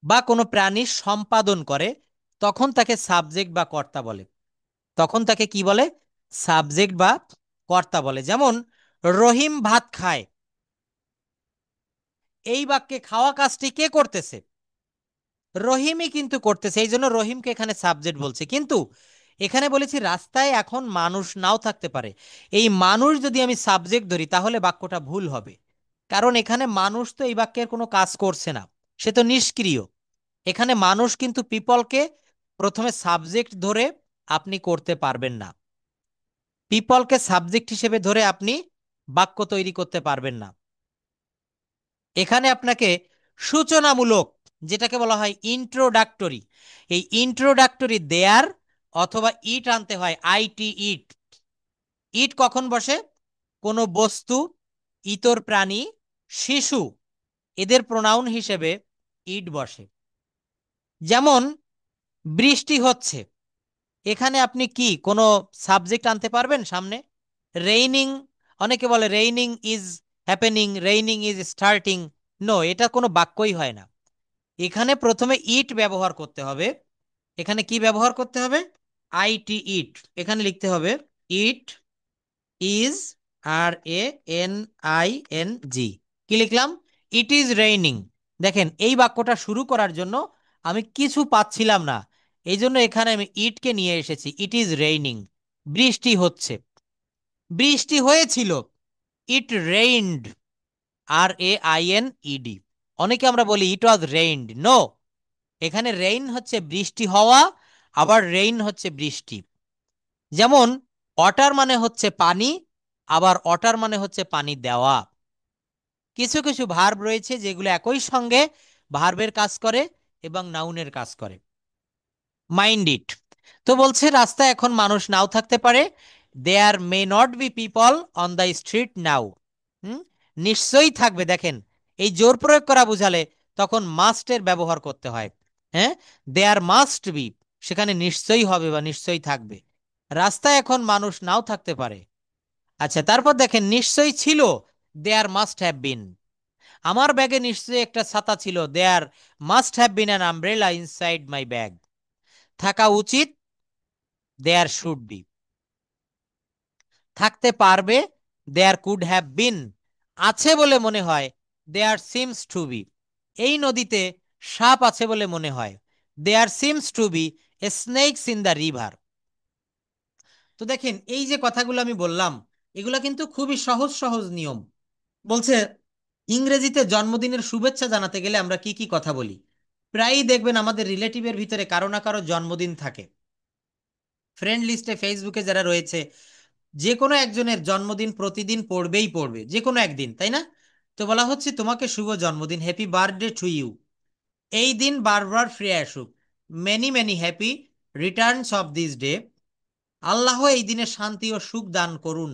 বা কোনো প্রাণী সম্পাদন করে, তখন তাকে সাবজেক্ট বা কর্তা বলে। তখন তাকে কি বলে? সাবজেক্ট বা কর্তা বলে। যেমন রহিম ভাত খায়, এই বাক্যে খাওয়া কাজটি কে করতেছে? রহিমই কিন্তু করতেছে, এই জন্য রহিমকে এখানে সাবজেক্ট বলছে। কিন্তু এখানে বলেছি রাস্তায় এখন মানুষ নাও থাকতে পারে, এই মানুষ যদি আমি সাবজেক্ট ধরি তাহলে বাক্যটা ভুল হবে। কারণ এখানে মানুষ তো এই বাক্যের কোনো কাজ করছে না, সে তো নিষ্ক্রিয়। এখানে মানুষ কিন্তু পিপলকে প্রথমে সাবজেক্ট ধরে আপনি করতে পারবেন না। পিপলকে সাবজেক্ট হিসেবে ধরে আপনি বাক্য তৈরি করতে পারবেন না। এখানে আপনাকে সূচনামূলক, যেটাকে বলা হয় ইন্ট্রোডাক্টরি, এই ইন্ট্রোডাক্টরি দেয়ার অথবা ইট আনতে হয়, আইটি ইট। ইট কখন বসে? কোনো বস্তু, ইতর প্রাণী, শিশু, এদের প্রোনাউন হিসেবে ইট বসে। যেমন বৃষ্টি হচ্ছে, এখানে আপনি কি কোনো সাবজেক্ট আনতে পারবেন সামনে? রেইনিং, অনেকে বলে raining is happening, raining is starting. No, এটা কোনো বাক্যই হয় না। এখানে প্রথমে ইট ব্যবহার করতে হবে। এখানে কি ব্যবহার করতে হবে? I T it. এখানে লিখতে হবে it is, R A I N I N. G লিখলাম? It is raining. দেখেন, এই বাক্যটা শুরু করার জন্য আমি কিছু পাচ্ছিলাম না, এই জন্য এখানে আমি ইটকে নিয়ে এসেছি। ইট ইজ রেইনিং, বৃষ্টি হচ্ছে। বৃষ্টি হয়েছিল, it rained, R A I N E D. অনেকে আমরা বলি ইট ওয়াজ রেইনড। নো, এখানে রেইন হচ্ছে বৃষ্টি হওয়া, আবার রেইন হচ্ছে বৃষ্টি। যেমন ওয়াটার মানে হচ্ছে পানি, আবার ওয়াটার মানে হচ্ছে পানি দেওয়া। কিছু কিছু ভার্ব রয়েছে যেগুলো একই সঙ্গে ভার্বের কাজ করে এবং নাউনের কাজ করে। Mind it. তো বলছে রাস্তায় এখন মানুষ নাও থাকতে পারে, there may not be people on the street now. হুম, নিশ্চয়ই থাকবে। দেখেন, এই জোর প্রয়োগ করা বুঝালে তখন মাস্টের ব্যবহার করতে হয়। হ্যাঁ, দেয়ার মাস্ট বি, সেখানে নিশ্চয়ই হবে বা নিশ্চয়ই থাকবে। রাস্তায় এখন মানুষ নাও থাকতে পারে। আচ্ছা, তারপর দেখেন নিশ্চয়ই ছিল, দেয়ার মাস্ট হ্যাভ বিন। আমার ব্যাগে নিশ্চয়ই একটা ছাতা ছিল। There must have been an umbrella inside my bag. থাকা উচিত, দেয়ার শুড বি। থাকতে পারবে, দেয়ার কুড হ্যাভ বিন। আছে বলে মনে হয়, দেয়ার সিমস টু বি। এই নদীতে সাপ আছে বলে মনে হয়, there seems to be snakes in the river. তো দেখেন এই যে কথাগুলো আমি বললাম, এগুলা কিন্তু খুবই সহজ সহজ নিয়ম। বলছে ইংরেজিতে জন্মদিনের শুভেচ্ছা জানাতে গেলে আমরা কি কি কথা বলি। প্রায়ই দেখবেন আমাদের রিলেটিভের ভিতরে কারো না কারো জন্মদিন থাকে। ফ্রেন্ড লিস্টে ফেসবুকে যারা রয়েছে, যে কোনো একজনের জন্মদিন প্রতিদিন পড়বেই পড়বে, যে কোনো একদিন, তাই না? তো বলা হচ্ছে তোমাকে শুভ জন্মদিন, হ্যাপি বার্থডে টু ইউ। এই দিন বারবার ফিরে আসুক, many many happy returns of this day. Allah এই দিনে শান্তি ও সুখ দান করুন।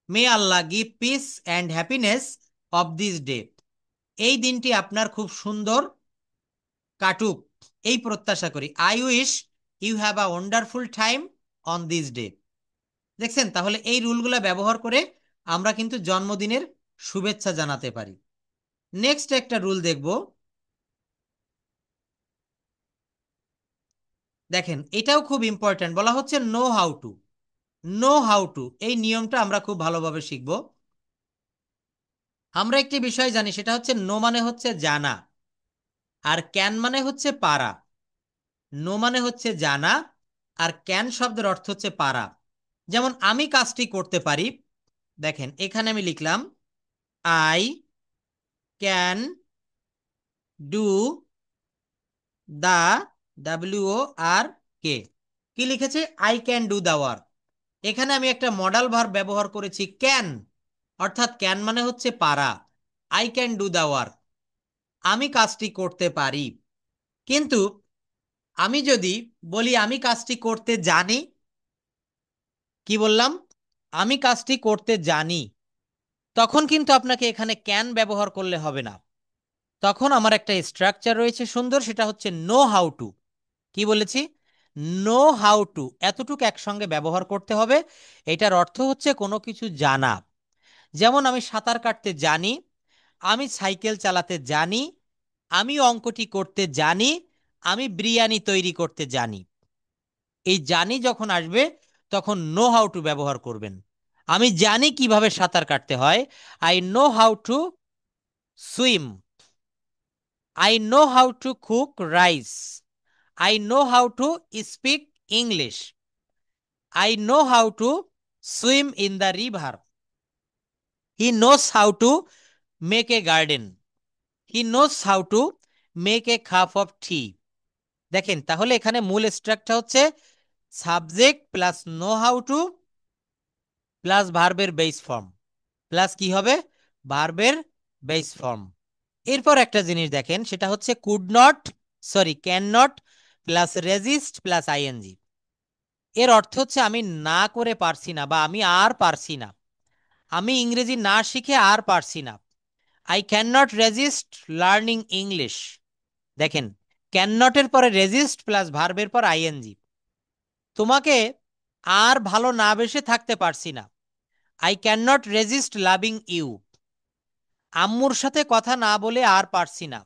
May Allah give peace and happiness of this day. এই দিনটি আপনার খুব সুন্দর কাটুক, এই প্রত্যাশা করি। I wish you have a wonderful time on this day. দেখছেন, তাহলে এই রুলগুলো ব্যবহার করে আমরা কিন্তু জন্মদিনের শুভেচ্ছা জানাতে পারি। নেক্সট একটা রুল দেখব। দেখেন এটাও খুব ইম্পর্ট্যান্ট, বলা হচ্ছে no how two. No how two এই নিয়মটা আমরা খুব ভালোভাবে শিখব। আমরা একটি বিষয় জানি, সেটা হচ্ছে নো মানে হচ্ছে জানা, আর ক্যান মানে হচ্ছে পারা। নো মানে হচ্ছে জানা, আর ক্যান শব্দের অর্থ হচ্ছে পারা। যেমন আমি কাজটি করতে পারি, দেখেন এখানে আমি লিখলাম I can do the, W R K. কি লিখেছে? I can do the work. এখানে আমি একটা মডাল ভার্ব ব্যবহার করেছি ক্যান, অর্থাৎ ক্যান মানে হচ্ছে পারা। I can do the work, আমি কাজটি করতে পারি। কিন্তু আমি যদি বলি আমি কাজটি করতে জানি, কি বললাম? আমি কাজটি করতে জানি, তখন কিন্তু আপনাকে এখানে ক্যান ব্যবহার করলে হবে না। তখন আমার একটা স্ট্রাকচার রয়েছে সুন্দর, সেটা হচ্ছে নো হাউ টু। কি বলেছি? নো হাউ টু, এতটুকু একসঙ্গে ব্যবহার করতে হবে। এটার অর্থ হচ্ছে কোনো কিছু জানা। যেমন আমি সাঁতার কাটতে জানি, আমি সাইকেল চালাতে জানি, আমি অঙ্কটি করতে জানি, আমি বিরিয়ানি তৈরি করতে জানি। এই জানি যখন আসবে তখন নো হাউ টু ব্যবহার করবেন। আমি জানি কিভাবে সাঁতার কাটতে হয়, I know how to swim. I know how to cook rice. I know how to speak English. I know how to swim in the river. He knows how to make a garden. He knows how to make a cup of tea. দেখেন তাহলে এখানে মূল structure হচ্ছে subject plus know how to plus ভার্বের base form, plus কি হবে? ভার্বের base form. এরপর একটা জিনিস দেখেন, সেটা হচ্ছে could not, sorry can not plus resist plus I N G. এর অর্থ হচ্ছে আমি না করে পারছি না, বা আমি আর পারছি না। আমি ইংরেজি না শিখে আর পারছি না। I can not resist learning English. দেখেন, ক্যান নটের পরে রেজিস্ট প্লাস ভার্বের পর আইএনজি। তোমাকে আর ভালো না বেসে থাকতে পারছি না। I can not resist loving you. আম্মুর সাথে কথা না বলে আর পারছি না।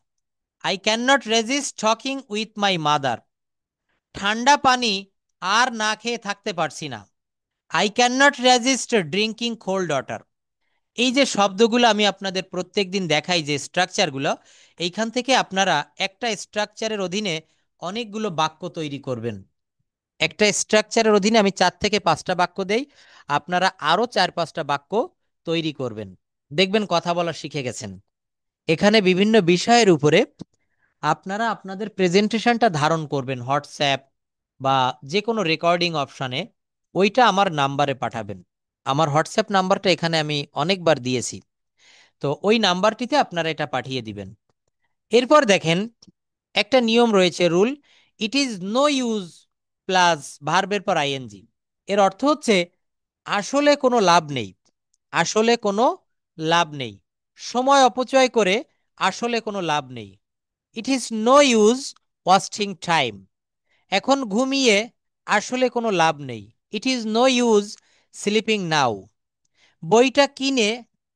I can not resist talking with my mother. ঠান্ডা পানি আর না খেয়ে থাকতে পারছি না। I can not resist drinking cold water. এই যে শব্দগুলো আমি আপনাদের প্রত্যেক দিন দেখাই, যে স্ট্রাকচারগুলো, এইখান থেকে আপনারা একটা স্ট্রাকচারের অধীনে অনেকগুলো বাক্য তৈরি করবেন। একটা স্ট্রাকচারের অধীনে আমি 4 থেকে 5টা বাক্য দেই, আপনারা আরো 4-5টা বাক্য তৈরি করবেন। দেখবেন কথা বলা শিখে গেছেন। এখানে বিভিন্ন বিষয়ের উপরে আপনারা আপনাদের প্রেজেন্টেশনটা ধারণ করবেন হোয়াটসঅ্যাপ বা যে কোনো রেকর্ডিং অপশানে, ওইটা আমার নাম্বারে পাঠাবেন। আমার হোয়াটসঅ্যাপ নাম্বারটা এখানে আমি অনেকবার দিয়েছি, তো ওই নাম্বারটিতে আপনারা এটা পাঠিয়ে দিবেন। এরপর দেখেন একটা নিয়ম রয়েছে, rule. It is no use plus ভার্বের পর আইএনজি। এর অর্থ হচ্ছে আসলে কোনো লাভ নেই। আসলে কোনো লাভ নেই, সময় অপচয় করে আসলে কোনো লাভ নেই। It is no use wasting time. এখন ঘুমিয়ে আসলে কোনো লাভ নেই। It is no use sleeping now. বইটা কিনে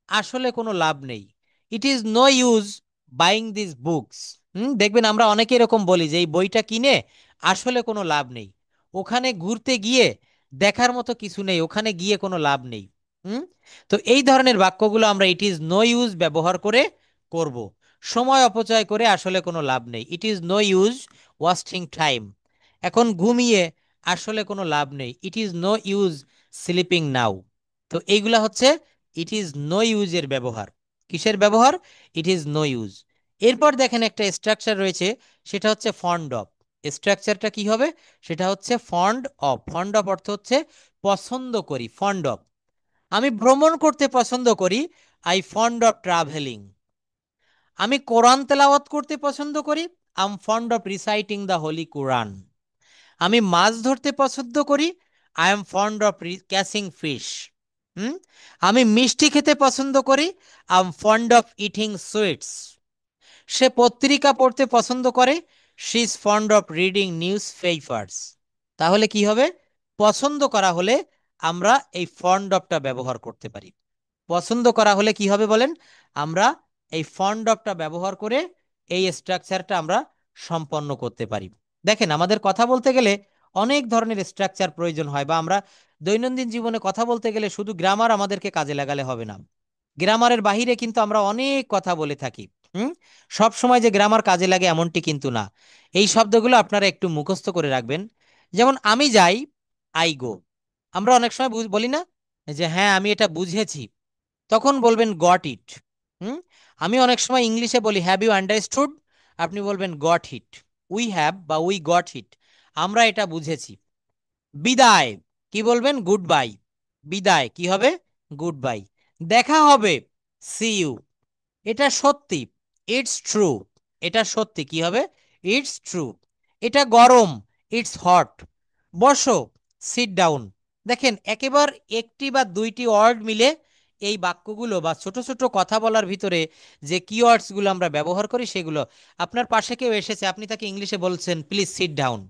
আসলে কোনো লাভ নেই। It is no use buying this books. দেখবেন আমরা অনেকে এরকম বলি যে এই বইটা কিনে আসলে কোনো লাভ নেই, ওখানে ঘুরতে গিয়ে দেখার মতো কিছু নেই, ওখানে গিয়ে কোনো লাভ নেই। হুম তো এই ধরনের বাক্যগুলো আমরা ইট ইজ নো ইউজ ব্যবহার করে করব। সময় অপচয় করে আসলে কোনো লাভ নেই, it is no use wasting time. এখন ঘুমিয়ে আসলে কোনো লাভ নেই, it is no use sleeping now. তো এইগুলা হচ্ছে ইট ইজ নো ইউজের ব্যবহার। কিসের ব্যবহার? It is no use. এরপর দেখেন একটা স্ট্রাকচার রয়েছে, সেটা হচ্ছে ফন্ড অফ। স্ট্রাকচারটা কি হবে? সেটা হচ্ছে ফন্ড অফ। ফন্ড অফ অর্থ হচ্ছে পছন্দ করি, ফন্ড অফ। আমি ভ্রমণ করতে পছন্দ করি, আই ফন্ড অফ ট্রাভেলিং। আমি কোরআন তেলাওয়াত করতে পছন্দ করি, I am fond of reciting the holy Quran. আমি মাছ ধরতে পছন্দ করি, I am fond of catching fish. হুম আমি মিষ্টি খেতে পছন্দ করি, I am fond of eating sweets. সে পত্রিকা পড়তে পছন্দ করে, she is fond of reading newspapers. তাহলে কি হবে? পছন্দ করা হলে আমরা এই ফন্ড অফটা ব্যবহার করতে পারি। পছন্দ করা হলে কি হবে বলেন? আমরা এই ফন্ড অফটা ব্যবহার করে এই স্ট্রাকচারটা আমরা সম্পন্ন করতে পারি। দেখেন আমাদের কথা বলতে গেলে অনেক ধরনের স্ট্রাকচার প্রয়োজন হয়, বা আমরা দৈনন্দিন জীবনে কথা বলতে গেলে শুধু গ্রামার আমাদেরকে কাজে লাগালে হবে না। গ্রামারের বাহিরে কিন্তু আমরা অনেক কথা বলে থাকি। হুম সব সময় যে গ্রামার কাজে লাগে এমনটি কিন্তু না। এই শব্দগুলো আপনারা একটু মুখস্থ করে রাখবেন। যেমন আমি যাই, আই গো। আমরা অনেক সময় বলি না যে হ্যাঁ আমি এটা বুঝেছি, তখন বলবেন গট ইট। হুম আমি অনেক সময় ইংলিশে বলি হ্যাভ ইউ আন্ডারস্টুড, আপনি বলবেন গট ইট। উই হ্যাভ বা উই গট ইট, আমরা এটা বুঝেছি। বিদায় কি বলবেন? Good bye. বিদায় কি হবে? Good bye. দেখা হবে, সি ইউ। এটা সত্যি, ইটস ট্রু। এটা সত্যি কি হবে? It's true. এটা গরম, ইটস হট। বসো, সিট ডাউন। দেখেন একেবারে একটি বা দুইটি ওয়ার্ড মিলে এই বাক্যগুলো বা ছোট ছোট কথা বলার ভিতরে যে কিওয়ার্ডসগুলো আমরা ব্যবহার করি সেগুলো। আপনার পাশে কেউ এসেছে, আপনি তাকে ইংলিশে বলছেন প্লিজ সিট ডাউন।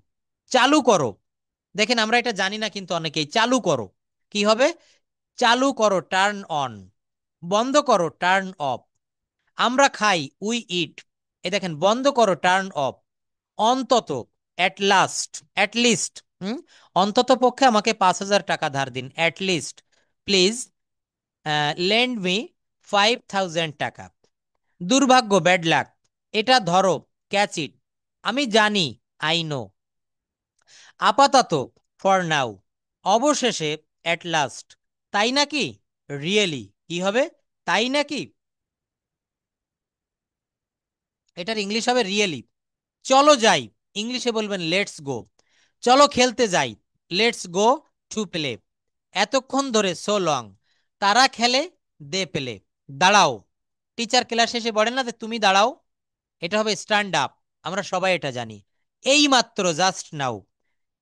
চালু করো। দেখেন আমরা এটা জানি না কিন্তু অনেকেই, চালু করো কি হবে? চালু করো, টার্ন অন। বন্ধ করো, টার্ন অফ। আমরা খাই, উই ইট। এ দেখেন বন্ধ করো, টার্ন অফ। অন্তত, অ্যাট লাস্ট, অ্যাট লিস্ট। অন্তত পক্ষে আমাকে 5,000 টাকা ধার দিন, at least. Please lend me 5,000 টাকা। দুর্ভাগ্য, ব্যাড লাক। এটা ধরো, ক্যাচ ইট। আমি জানি, আই নো। আপাতত, ফর নাও। অবশেষে, অ্যাট লাস্ট। তাই নাকি? রিয়েলি কি হবে? তাই নাকি? এটার ইংলিশ হবে রিয়েলি। চলো যাই, ইংলিশে বলবেন লেটস গো। চলো খেলতে যাই, লেটস গো টু প্লে। এতক্ষণ ধরে, সো লং। তারা খেলে, দে প্লে। দাঁড়াও, টিচার ক্লাস শেষে বলেন না যে তুমি দাঁড়াও, এটা হবে স্ট্যান্ড আপ। আমরা সবাই এটা জানি। এই মাত্র, জাস্ট নাও।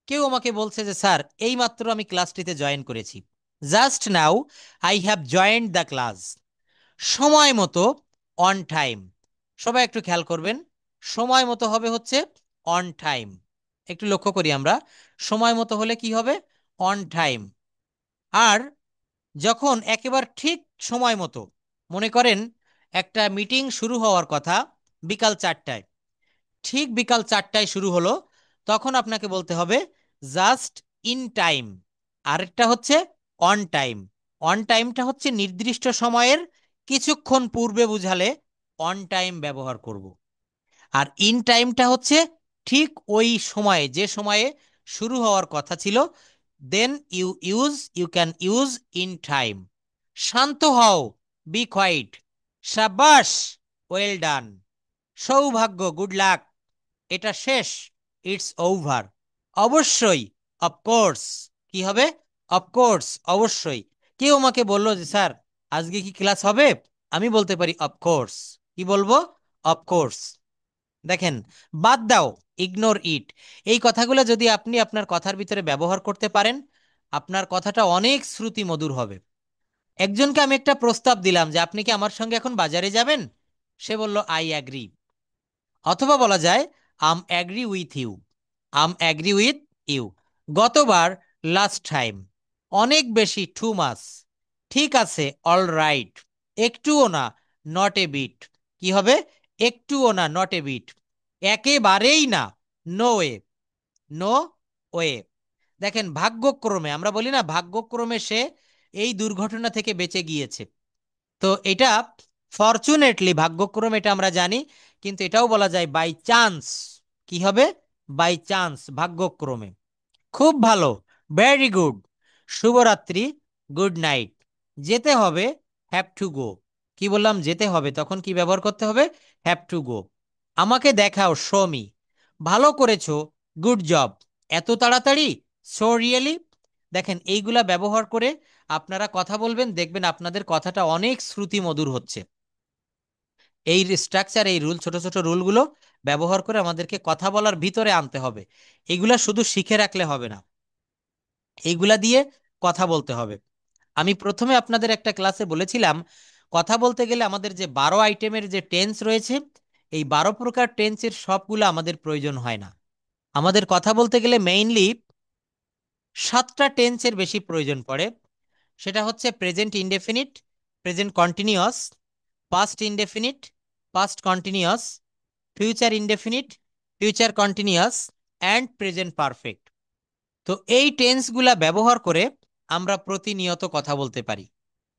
কেউ আমাকে বলছে যে স্যার এই মাত্র আমি ক্লাসটিতে জয়েন করেছি, just now I have joined the class. সময় মতো, অন টাইম। সবাই একটু খেয়াল করবেন, সময় মতো হবে হচ্ছে অন টাইম। একটু লক্ষ্য করি আমরা, সময় মতো হলে কি হবে? On time. আর যখন একেবারে ঠিক সময় মতো, মনে করেন একটা মিটিং শুরু হওয়ার কথা বিকাল 4টায়, ঠিক বিকাল 4টায় শুরু হলো, তখন আপনাকে বলতে হবে জাস্ট ইন টাইম। আরেকটা হচ্ছে অন টাইম। অন টাইমটা হচ্ছে নির্দিষ্ট সময়ের কিছুক্ষণ পূর্বে বুঝালে অন টাইম ব্যবহার করব। আর ইন টাইমটা হচ্ছে ঠিক ওই সময়ে, যে সময়ে শুরু হওয়ার কথা ছিল, then you can use in time. শান্ত হও, বি কোয়াইট। শাবাশ, ওয়েল ডান। সৌভাগ্য, গুড লাক। এটা শেষ, ইটস ওভার। অবশ্যই, অফকোর্স। কি হবে? অফকোর্স, অবশ্যই। কেউ আমাকে বললো যে স্যার আজকে কি ক্লাস হবে, আমি বলতে পারি অফকোর্স। কি বলবো? অফকোর্স। দেখেন, বাদ দাও, ইগনোর ইট। এই কথাগুলো যদি আপনি আপনার কথার ভিতরে ব্যবহার করতে পারেন, আপনার কথাটা অনেক শ্রুতি মধুর হবে। একজনকে আমি একটা প্রস্তাব দিলাম যে আপনি কি আমার সঙ্গে এখন বাজারে যাবেন? সে বলল আই অ্যাগ্রি। অথবা বলা যায় I'm agree with you. I'm agree with you. গতবার, লাস্ট টাইম। অনেক বেশি, টু মাস। ঠিক আছে, অল রাইট। একটুও না, নট এ বিট। কি হবে? একটুও না, নট এ বিট, একেবারেই না, নো ওয়ে, নো ওয়ে। দেখেন ভাগ্যক্রমে, আমরা বলি না ভাগ্যক্রমে সে এই দুর্ঘটনা থেকে বেঁচে গিয়েছে। তো এটা ফরচুনেটলি, ভাগ্যক্রমে এটা আমরা জানি, কিন্তু এটাও বলা যায় বাই চান্স। কি হবে? বাই চান্স, ভাগ্যক্রমে। খুব ভালো, ভেরি গুড। শুভরাত্রি, গুড নাইট। যেতে হবে, হ্যাভ টু গো। কি বললাম? যেতে হবে, তখন কি ব্যবহার করতে হবে? Have to go. আমাকে দেখাও, শো মি। ভালো করেছো, গুড জব। এত তাড়াতাড়ি, সো রিয়েলি। দেখেন এইগুলা ব্যবহার করে আপনারা কথা বলবেন, দেখবেন আপনাদের কথাটা অনেক শ্রুতি মধুর হচ্ছে। এই স্ট্রাকচার, এই রুল, ছোট ছোট রুলগুলো ব্যবহার করে আমাদেরকে কথা বলার ভিতরে আনতে হবে। এগুলা শুধু শিখে রাখলে হবে না, এইগুলা দিয়ে কথা বলতে হবে। আমি প্রথমে আপনাদের একটা ক্লাসে বলেছিলাম, কথা বলতে গেলে আমাদের যে 12 আইটেমের যে টেন্স রয়েছে, এই 12 প্রকার টেন্সের সবগুলো আমাদের প্রয়োজন হয় না। আমাদের কথা বলতে গেলে মেইনলি 7টা টেন্সের বেশি প্রয়োজন পড়ে। সেটা হচ্ছে present indefinite, present continuous, past indefinite, past continuous, future indefinite, future continuous, and present perfect. তো এই টেন্সগুলা ব্যবহার করে আমরা প্রতিনিয়ত কথা বলতে পারি।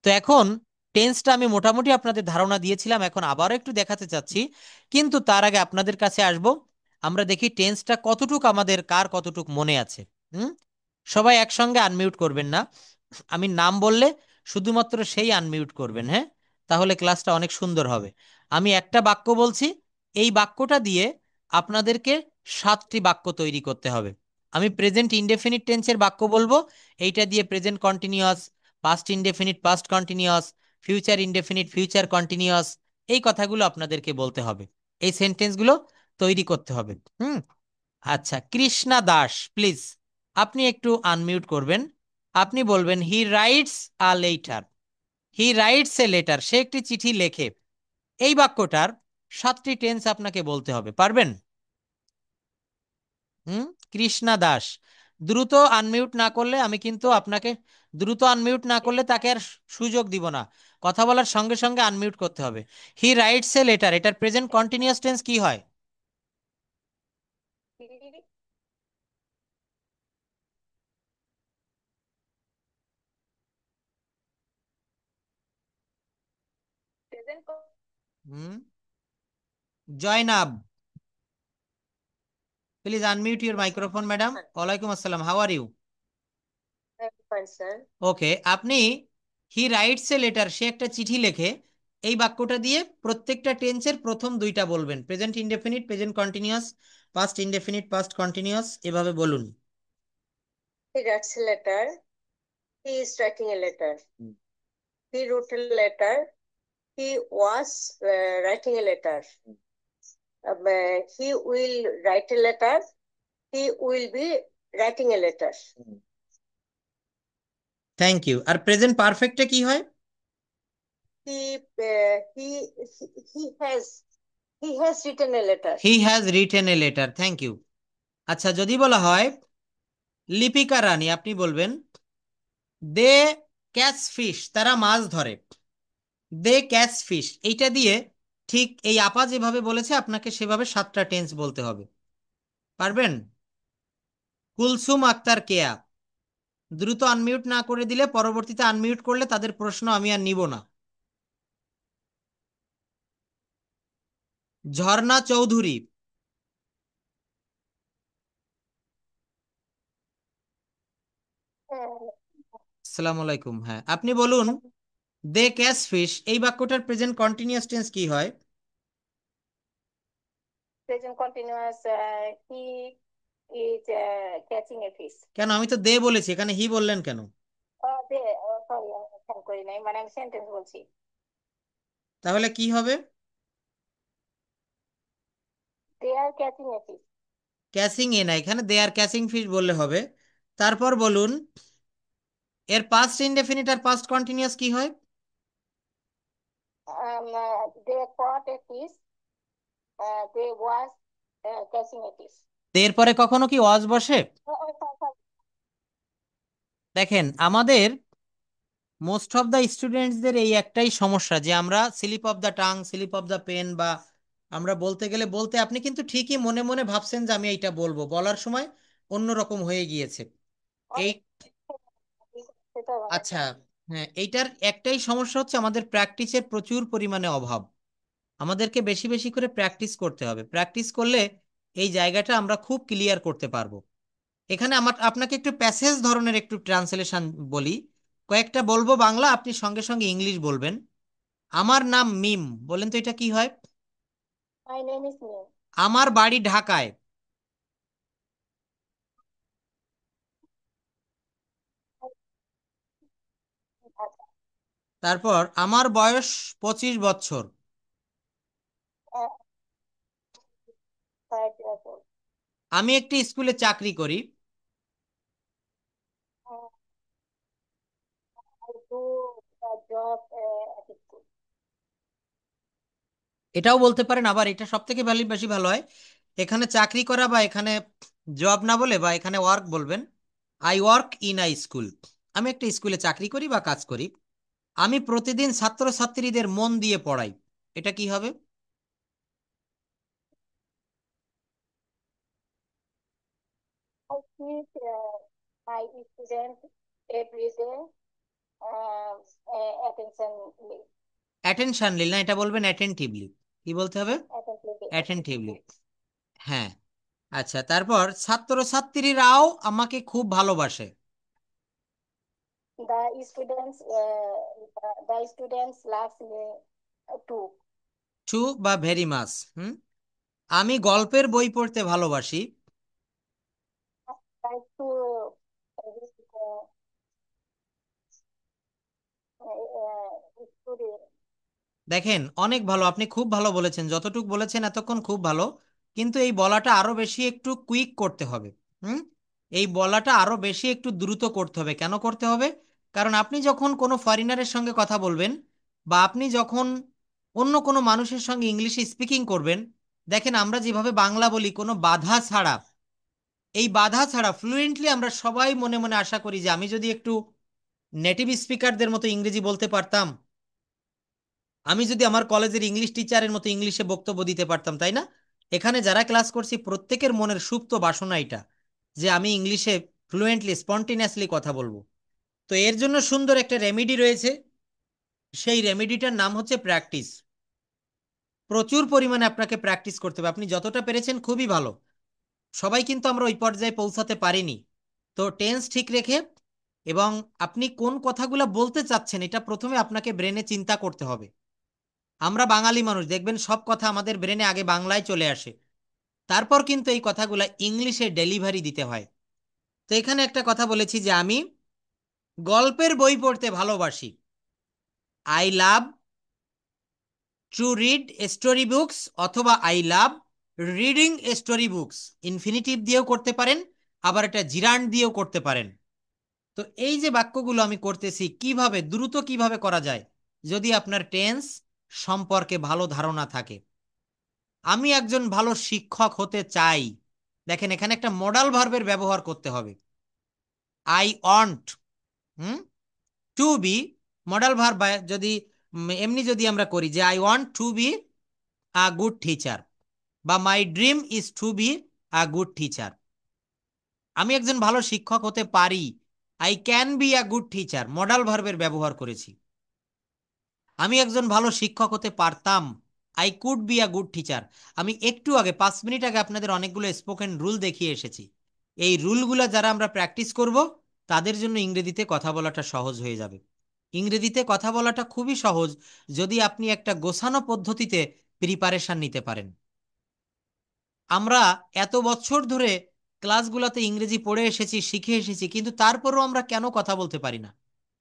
তো এখন টেন্সটা আমি মোটামুটি আপনাদের ধারণা দিয়েছিলাম, এখন আবারও একটু দেখাতে চাচ্ছি, কিন্তু তার আগে আপনাদের কাছে আসব। আমরা দেখি টেন্সটা কতটুক আমাদের কার কতটুক মনে আছে। হুম। সবাই একসঙ্গে আনমিউট করবেন না, আমি নাম বললে শুধুমাত্র সেই আনমিউট করবেন, হ্যাঁ? তাহলে ক্লাসটা অনেক সুন্দর হবে। আমি একটা বাক্য বলছি, এই বাক্যটা দিয়ে আপনাদেরকে 7টি বাক্য তৈরি করতে হবে। আমি প্রেজেন্ট ইনডেফিনিট টেন্সের বাক্য বলবো, এইটা দিয়ে present continuous, past indefinite past continuous, future indefinite future continuous, এই কথাগুলো আপনাদেরকে বলতে হবে, এই সেন্টেন্সগুলো তৈরি করতে হবে। হুম। আচ্ছা, কৃষ্ণা দাস, প্লিজ আপনি একটু আনমিউট করবেন। আপনি বলবেন he writes a letter. He writes a letter, সে একটি চিঠি লেখে। এই বাক্যটার 7টি টেন্স আপনাকে বলতে হবে, পারবেন? হুম। কৃষ্ণা দাস, দ্রুত আনমিউট না করলে আমি কিন্তু আপনাকে, দ্রুত আনমিউট না করলে তাকে আর সুযোগ দিব না, কথা বলার সঙ্গে সঙ্গে আনমিউট করতে হবে। হি রাইটস এ লেটার, এটার প্রেজেন্ট কন্টিনিউয়াস টেন্স কি হয়? হুম। Zainab, please unmute your microphone madam. ওয়ালাইকুম আসসালাম, হাউ আর ইউ? ওকে, আপনি হি রাইটস এ লেটার, সে একটা চিঠি লেখে, এই বাক্যটা দিয়ে প্রত্যেকটা টেন্সের প্রথম দুইটা বলবেন, present indefinite present continuous, past indefinite past continuous, এভাবে বলুন। He writes a letter. He is writing a letter. He wrote a letter. He was writing a letter. He will write a letter. He will be writing a letter. Thank you. আর present পারফেক্টে কি হয়? He he has he has written a letter. He has written a letter, thank you. আচ্ছা, যদি বলা হয় লিপিকা রানী, আপনি বলবেন দে ক্যাচ ফিশ, তারা মাছ ধরে। দে ক্যাচ ফিশ, এইটা দিয়ে ঠিক এই আপা যেভাবে বলেছে আপনাকে সেভাবে 7টা টেন্স বলতে হবে, পারবেন? কুলসুম আক্তার কেয়া, দ্রুত আনমিউট না করে দিলে পরবর্তীতে আনমিউট করলে তাদের প্রশ্ন আমি আর নিব না। ঝর্ণা চৌধুরী, আসসালামু আলাইকুম, হ্যাঁ আপনি বলুন দে ক্যাচ ফিশ, এই বাক্যটার প্রেজেন্ট কন্টিনিউয়াস টেন্স কি হয়? Present continuous. He is catching a fish. কেন, আমি তো দে বলেছি, এখানে হি বললেন কেন? সরি, আমি খেয়াল করি নাই, মানে আমি সেন্টেন্স বলছি। তাহলে কি হবে? They are catching a fish. Catching a না, এখানে দে আর ক্যাচিং ফিশ বললে হবে। তারপর বলুন এর পাস্ট ইনডেফিনিট আর পাস্ট কন্টিনিউয়াস কি হয়? They caught a fish. They was catching a fish. এর পরে কখনো কি ওয়াজ বসে? Sorry, sorry. দেখেন আমাদের মোস্ট অফ দ্য স্টুডেন্টসদের এই একটাই সমস্যা যে আমরা slip of the tongue, slip of the pen, বা আমরা বলতে গেলে বলতে, আপনি কিন্তু ঠিকই মনে মনে ভাবছেন যে আমি এইটা বলবো, বলার সময় অন্য রকম হয়ে গিয়েছে। এই, সেটা মানে আচ্ছা, হ্যাঁ, এইটার একটাই সমস্যা হচ্ছে আমাদের প্র্যাকটিসের প্রচুর পরিমাণে অভাব। আমাদেরকে বেশি বেশি করে প্র্যাকটিস করতে হবে। প্র্যাকটিস করলে এই জায়গাটা আমরা খুব ক্লিয়ার করতে পারবো। এখানে আমার আপনাকে একটু প্যাসেজ ধরনের একটু ট্রান্সলেশন বলি। কয়েকটা বলবো বাংলা, আপনি সঙ্গে সঙ্গে ইংলিশ বলবেন। আমার নাম মিম, বলেন তো এটা কি হয়? মাই নেম ইজ মিম। আমার বাড়ি ঢাকায়। আচ্ছা। তারপর আমার বয়স 25 বছর। 5 years old. আমি একটি স্কুলে চাকরি করি। I do the job at school. এটাও বলতে পারেন, আবার এটা সব থেকে বেশি ভালো হয় এখানে চাকরি করা, বা এখানে জব না বলে বা এখানে ওয়ার্ক বলবেন। I work in I school. আমি একটা স্কুলে চাকরি করি বা কাজ করি। আমি প্রতিদিন ছাত্রছাত্রীদের মন দিয়ে পড়াই। এটা কি হবে? I teach my students every day attentionly. অ্যাটেনশনলি না, এটা বলবেন অ্যাটেন্টিভলি। কি বলতে হবে? Attentively. অ্যাটেন্টিভলি। Attentively. হ্যাঁ। আচ্ছা, তারপর ছাত্রছাত্রীরাও আমাকে খুব ভালোবাসে। The students love me too. Too বা ভেরি মাচ। হুম। আমি গল্পের বই পড়তে ভালোবাসি। I like to read story. দেখেন, অনেক ভালো, আপনি খুব ভালো বলেছেন, যতটুকু বলেছেন এতক্ষণ খুব ভালো। কিন্তু এই বলাটা আরো বেশি একটু কুইক করতে হবে। হুম। এই বলাটা আরো বেশি একটু দ্রুত করতে হবে। কেন করতে হবে? কারণ আপনি যখন কোনো ফরেনারের সঙ্গে কথা বলবেন, বা আপনি যখন অন্য কোনো মানুষের সঙ্গে ইংলিশে স্পিকিং করবেন, দেখেন আমরা যেভাবে বাংলা বলি কোনো বাধা ছাড়া, এই বাধা ছাড়া ফ্লুয়েন্টলি আমরা সবাই মনে মনে আশা করি যে আমি যদি একটু নেটিভ স্পিকারদের মতো ইংরেজি বলতে পারতাম, আমি যদি আমার কলেজের ইংলিশ টিচারের মতো ইংলিশে বক্তব্য দিতে পারতাম, তাই না? এখানে যারা ক্লাস করছি প্রত্যেকের মনের সুপ্ত বাসনা এটা, যে আমি ইংলিশে ফ্লুয়েন্টলি স্পন্টেনিয়াসলি কথা বলবো। তো এর জন্য সুন্দর একটা রেমেডি রয়েছে। সেই রেমেডিটার নাম হচ্ছে প্র্যাকটিস। প্রচুর পরিমাণে আপনাকে প্র্যাকটিস করতে হবে। আপনি যতটা পেরেছেন খুবই ভালো। সবাই কিন্তু আমরা ওই পর্যায়ে পৌঁছাতে পারিনি। তো টেন্স ঠিক রেখে, এবং আপনি কোন কথাগুলো বলতে চাচ্ছেন এটা প্রথমে আপনাকে ব্রেনে চিন্তা করতে হবে। আমরা বাঙালি মানুষ, দেখবেন সব কথা আমাদের ব্রেনে আগে বাংলায় চলে আসে, তারপর কিন্তু এই কথাগুলা ইংলিশে ডেলিভারি দিতে হয়। তো এখানে একটা কথা বলেছি যে আমি গল্পের বই পড়তে ভালোবাসি। I love to read story books, অথবা I love reading story books. Infinitive দিয়েও করতে পারেন, আবার এটা জিরান্ড দিয়েও করতে পারেন। তো এই যে বাক্যগুলো আমি করতেছি, কিভাবে দ্রুত কিভাবে করা যায়, যদি আপনার টেন্স সম্পর্কে ভালো ধারণা থাকে। আমি একজন ভালো শিক্ষক হতে চাই। দেখেন, এখানে একটা মডাল ভার্বের ব্যবহার করতে হবে। I want, hmm, to be. Modal verb যদি এমনি যদি আমরা করি যে I want to be a good teacher, বা my dream is to be a good teacher. আমি একজন ভালো শিক্ষক হতে পারি। I can be a good teacher, modal ভার্বের ব্যবহার করেছি। আমি একজন ভালো শিক্ষক হতে পারতাম। I could be a good teacher. আমি একটু আগে 5 মিনিট আগে আপনাদের অনেকগুলো স্পোকেন রুল দেখিয়ে এসেছি। এই রুলগুলো যারা আমরা প্র্যাকটিস করব, তাদের জন্য ইংরেজিতে কথা বলাটা সহজ হয়ে যাবে। ইংরেজিতে কথা বলাটা খুবই সহজ যদি আপনি একটা গোছানো পদ্ধতিতে প্রিপারেশন নিতে পারেন। আমরা এত বছর ধরে ক্লাসগুলোতে ইংরেজি পড়ে এসেছি, শিখে এসেছি, কিন্তু তারপরেও আমরা কেন কথা বলতে পারি না?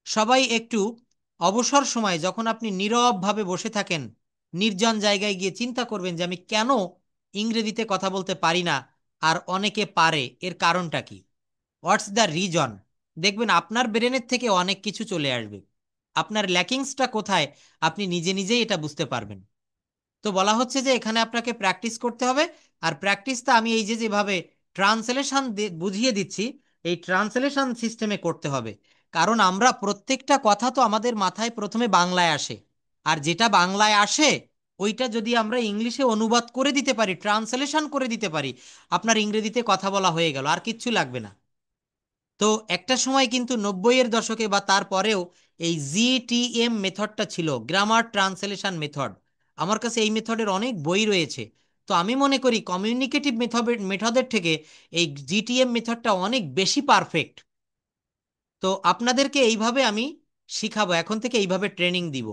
সবাই একটু অবসর সময় যখন আপনি নীরবভাবে বসে থাকেন, নির্জন জায়গায় গিয়ে চিন্তা করবেন যে আমি কেন ইংরেজিতে কথা বলতে পারি না, আর অনেকে পারে, এর কারণটা কি? What's the reason? দেখবেন আপনার ব্রেনের থেকে অনেক কিছু চলে আসবে। আপনার ল্যাকিংসটা কোথায় আপনি নিজে নিজেই এটা বুঝতে পারবেন। তো বলা হচ্ছে যে এখানে আপনাকে প্র্যাকটিস করতে হবে। আর প্র্যাকটিসটা আমি এই যে যেভাবে ট্রান্সলেশন বুঝিয়ে দিচ্ছি, এই ট্রান্সলেশন সিস্টেমে করতে হবে। কারণ আমরা প্রত্যেকটা কথা তো আমাদের মাথায় প্রথমে বাংলায় আসে, আর যেটা বাংলায় আসে ওইটা যদি আমরা ইংলিশে অনুবাদ করে দিতে পারি, ট্রান্সলেশন করে দিতে পারি, আপনার ইংরেজিতে কথা বলা হয়ে গেল, আর কিচ্ছু লাগবে না। তো একটা সময় কিন্তু 90-এর দশকে বা তারপরেও এই জিটিএম মেথডটা ছিল, গ্রামার ট্রান্সলেশন মেথড। আমার কাছে এই মেথডের অনেক বই রয়েছে। তো আমি মনে করি কমিউনিকেটিভ মেথডের থেকে এই জিটিএম মেথডটা অনেক বেশি পারফেক্ট। তো আপনাদেরকে এইভাবে আমি শিখাবো, এখন থেকে এইভাবে ট্রেনিং দিব।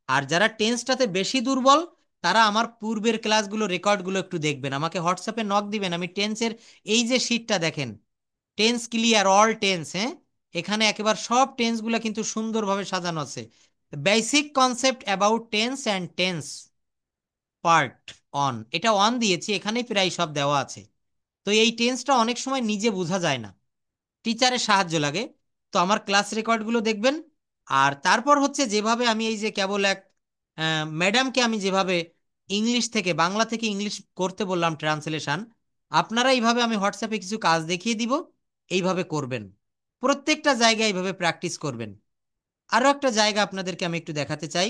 আর যারা টেন্সটাতে বেশি দুর্বল, তারা আমার পূর্বের ক্লাসগুলো রেকর্ডগুলো একটু দেখবেন, আমাকে হোয়াটসঅ্যাপে নক দিবেন। আমি টেন্সের এই যে শিটটা দেখেন, টেন্স ক্লিয়ার অল টেন্স, হ্যাঁ, এখানে একেবারে সব টেন্সগুলো কিন্তু সুন্দরভাবে সাজানো আছে। Basic concept about tense and tense part on, এটা অন দিয়েছি, এখানেই প্রায় সব দেওয়া আছে। তো এই টেন্সটা অনেক সময় নিজে বোঝা যায় না, টিচারের সাহায্য লাগে। তো আমার ক্লাস রেকর্ডগুলো দেখবেন। আর তারপর হচ্ছে যেভাবে আমি এই যে কেবল এক ম্যাডামকে আমি যেভাবে ইংলিশ থেকে বাংলা থেকে ইংলিশ করতে বললাম ট্রান্সলেশন, আপনারা এইভাবে আমি হোয়াটসঅ্যাপে কিছু কাজ দেখিয়ে দিব, এইভাবে করবেন। প্রত্যেকটা জায়গায় এইভাবে প্র্যাকটিস করবেন। আরও একটা জায়গা আপনাদেরকে আমি একটু দেখাতে চাই।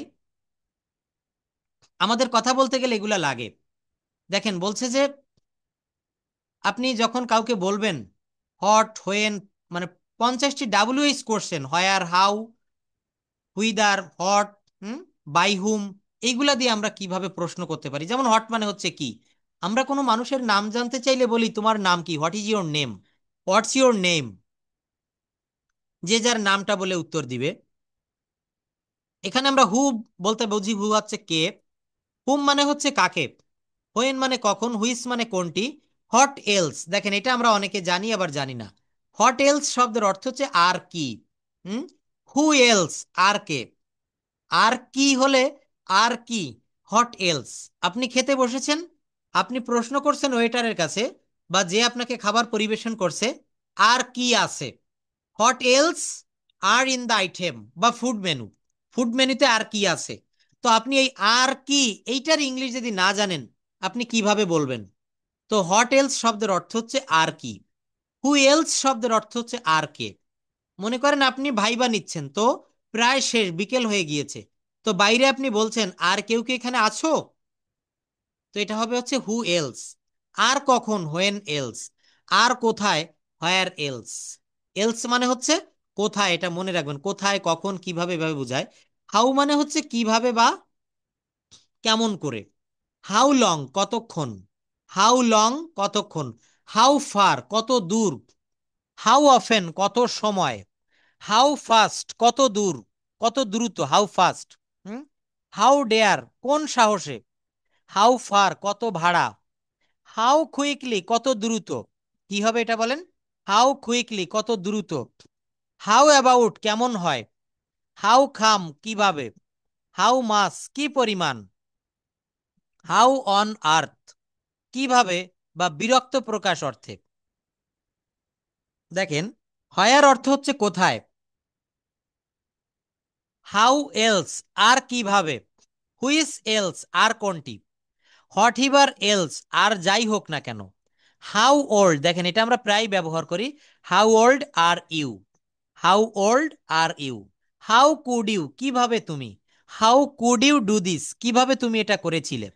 আমাদের কথা বলতে গেলে এগুলা লাগে। দেখেন বলছে যে আপনি যখন কাউকে বলবেন হট হোয়েন, মানে 50টি WH question, where, how, whether, what, why hmm, এইগুলা দিয়ে আমরা কিভাবে প্রশ্ন করতে পারি। যেমন হট মানে হচ্ছে কি, আমরা কোনো মানুষের নাম জানতে চাইলে বলি তোমার নাম কি, what is your name, what's your name, যে যার নামটা বলে উত্তর দিবে। এখানে আমরা হু বলতে বুঝি হু হচ্ছে কে, হুম মানে হচ্ছে কাকে, হোয়েন মানে কখন, হুইস মানে কোনটি, হট এলস, দেখেন এটা আমরা অনেকে জানি আবার জানি না। হট এলস শব্দের অর্থ হচ্ছে আর কি। হুম, হু এলস আর কে, আর কি হলে আর কি, হট এলস। আপনি খেতে বসেছেন, আপনি প্রশ্ন করছেন ওয়েটারের কাছে বা যে আপনাকে খাবার পরিবেশন করছে, আর কি আছে, what else are in the item বা ফুড মেনু, ফুড মেনুতে আর কি আছে। তো আপনি এই আর কি এইটার ইংলিশ যদি না জানেন, আপনি কিভাবে বলবেন? তো হোয়াট এলস শব্দের অর্থ হচ্ছে আর কি, হু এলস শব্দের অর্থ হচ্ছে আর কে। মনে করেন আপনি ভাইবা নিচ্ছেন, তো প্রায় শেষ, বিকেল হয়ে গিয়েছে, তো বাইরে আপনি বলছেন আর কেউ কি এখানে আছো, তো এটা হবে হচ্ছে হু এলস। আর কখন, হোয়েন এলস। আর কোথায়, হোয়ার এলস। এলস মানে হচ্ছে কোথায়, এটা মনে রাখবেন, কোথায় কখন কিভাবে এভাবে বোঝায়। হাউ মানে হচ্ছে কিভাবে বা কেমন করে। হাউ লং কতক্ষণ, হাউ লং কতক্ষণ, হাউ ফার কত দূর, হাউ অফেন কত সময়, হাউ ফাস্ট কত দূর, কত দ্রুত, how fast. Hmm, how dare কোন সাহসে, হাউ ফার কত ভাড়া, হাউ কুইকলি কত দ্রুত, কি হবে এটা বলেন, হাউ কুইকলি কত দ্রুত, হাউ অ্যাবাউট কেমন হয়, হাউ খাম কিভাবে, হাউ মাস কি পরিমাণ, হাউ অন আর্থ কিভাবে বা বিরক্ত প্রকাশ অর্থে। দেখেন, হয়ার অর্থ হচ্ছে কোথায়, হাউ এলস আর কিভাবে, হুইস এলস আর কোনটি, হোয়াট এভার এলস আর যাই হোক না কেন, হাউ ওল্ড, দেখেন এটা আমরা প্রায় ব্যবহার করি, how old are you, how old are you, how could you কিভাবে তুমি, how could you do this কিভাবে তুমি এটা করেছিলে।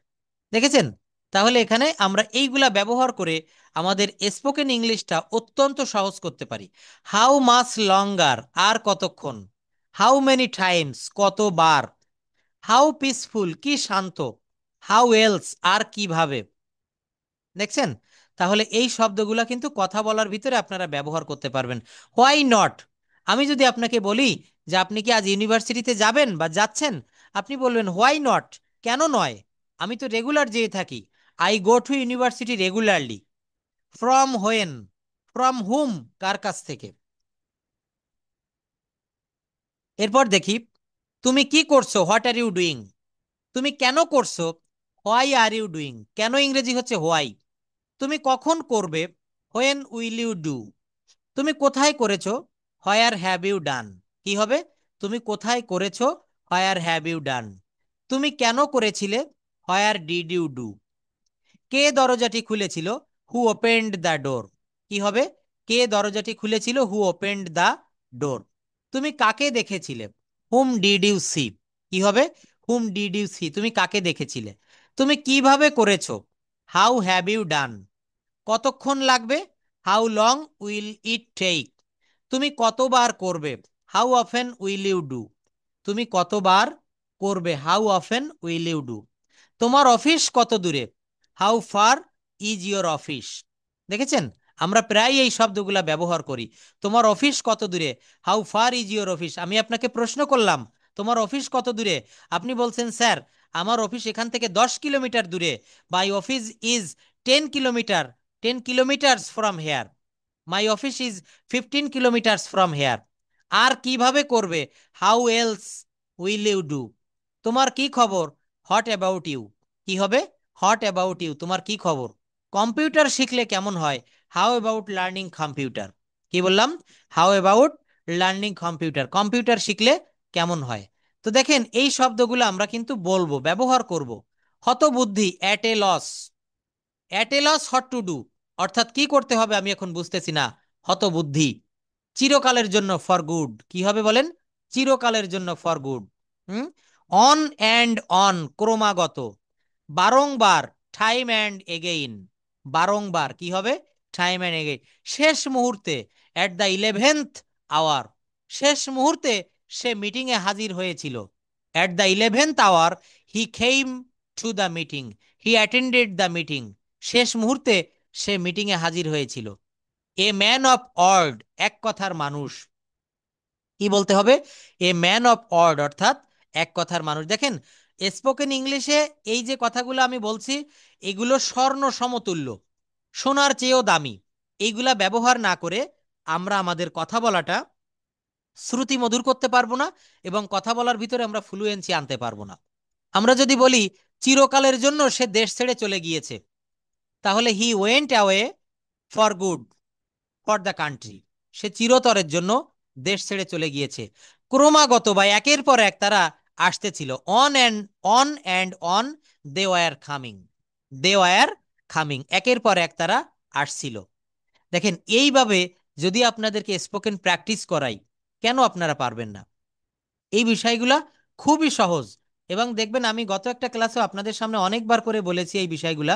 দেখেছেন? তাহলে এখানে আমরা এইগুলা ব্যবহার করে আমাদের স্পোকেন ইংলিশটা অত্যন্ত সহজ করতে পারি। হাউ মাস লঙ্গার আর কতক্ষণ, হাউ মেনি টাইমস কতবার, হাউ পিসফুল কি শান্ত, হাউ এলস আর কিভাবে। দেখছেন? তাহলে এই শব্দগুলা কিন্তু কথা বলার ভিতরে আপনারা ব্যবহার করতে পারবেন। হোয়াই নট, আমি যদি আপনাকে বলি যে আপনি কি আজ ইউনিভার্সিটিতে যাবেন বা যাচ্ছেন, আপনি বলবেন হোয়াই নট, কেন নয়, আমি তো রেগুলার যেয়ে থাকি, I go to university regularly. From when, from whom কার কাছ থেকে। এরপর দেখি, তুমি কি করছো, হোয়াট আর ইউ ডুইং, তুমি কেন করছো, হোয়াই আর ইউ ডুইং, কেন ইংরেজি হচ্ছে হোয়াই। তুমি কখন করবে, হোয়েন উইল ইউ ডু। তুমি কোথায় করেছো, হোয়ার হ্যাভ ইউ ডান, কি হবে, তুমি কোথায় করেছো, হোয়ার হ্যাভ ইউ ডান। তুমি কেন করেছিলে, হোয়ার ডিড ইউ ডু। কে দরজাটি খুলেছিল, হু ওপেন্ড দ্য ডোর, কি হবে, কে দরজাটি খুলেছিল, হু ওপেন্ড দ্য ডোর। তুমি কাকে দেখেছিলে? Whom did you see? কি হবে? হুম ডিড ইউ সি, তুমি কাকে দেখেছিলে? তুমি কিভাবে করেছো? How have you done? কতক্ষণ লাগবে? How long will it take? তুমি কতবার করবে? How often will you do? তুমি কতবার করবে? How often will you do? তোমার অফিস কত দূরে? How far is your office? দেখেছেন, আমরা প্রায় এই শব্দগুলা ব্যবহার করি। তোমার অফিস কত দূরে? How far is your office. আমি আপনাকে প্রশ্ন করলাম, তোমার অফিস কত দূরে? আপনি বলছেন, স্যার আমার অফিস এখান থেকে 10 কিলোমিটার দূরে। My office is 10 kilometre, 10 kilometres from here. My office is 15 kilometres from here. আর কিভাবে করবে? How else will you do? তোমার কি খবর? What about you? কি হবে? হোয়াট অ্যাবাউট ইউ, তোমার কি খবর? কম্পিউটার শিখলে কেমন হয়? How about learning computer? কি বললাম? How about learning computer, computer শিখলে কেমন হয়? তো দেখেন এই শব্দগুলো আমরা কিন্তু বলবো, ব্যবহার করব। হতবুদ্ধি, at a loss. At a loss what to do, অর্থাৎ কি করতে হবে আমি এখন বুঝতেছি না, হতবুদ্ধি। চিরকালের জন্য, ফর গুড। কি হবে বলেন? চিরকালের জন্য, for good. Hmm. On and on, ক্রমাগত। বারংবার, টাইম অ্যান্ড এগেইন। বারংবার, কি হবে? Time and again. শেষ মুহূর্তে, অ্যাট দ্য 11th আওয়ার। শেষ মুহূর্তে সে মিটিংয়ে হাজির হয়েছিল। At the 11th hour he came to the meeting. He attended the meeting. শেষ মুহূর্তে সে মিটিংয়ে হাজির হয়েছিল। এ ম্যান অফ অর্ড, এক কথার মানুষ। কি বলতে হবে? এ ম্যান অফ অর্ড, অর্থাৎ এক কথার মানুষ। দেখেন স্পোকেন ইংলিশে এই যে কথাগুলো আমি বলছি, এগুলো স্বর্ণ সমতুল্য, সোনার চেয়েও দামি। এইগুলা ব্যবহার না করে আমরা আমাদের কথা বলাটা শ্রুতি মধুর করতে পারবো না, এবং কথা বলার ভিতরে আমরা ফ্লুয়েন্সি আনতে পারবো না। আমরা যদি বলি চিরকালের জন্য সে দেশ ছেড়ে চলে গিয়েছে, তাহলে he went away for good, for the country. সে চিরতরের জন্য দেশ ছেড়ে চলে গিয়েছে। ক্রমাগত বা একের পর এক তারা আসতেছিল। On and on they were coming. They were coming, একের পর এক তারা আসছিল। দেখেন এইভাবে যদি আপনাদেরকে স্পোকেন প্র্যাকটিস করাই, কেন আপনারা পারবেন না? এই বিষয়গুলা খুবই সহজ। এবং দেখবেন আমি গত একটা ক্লাসে আপনাদের সামনে অনেকবার করে বলেছি এই বিষয়গুলা।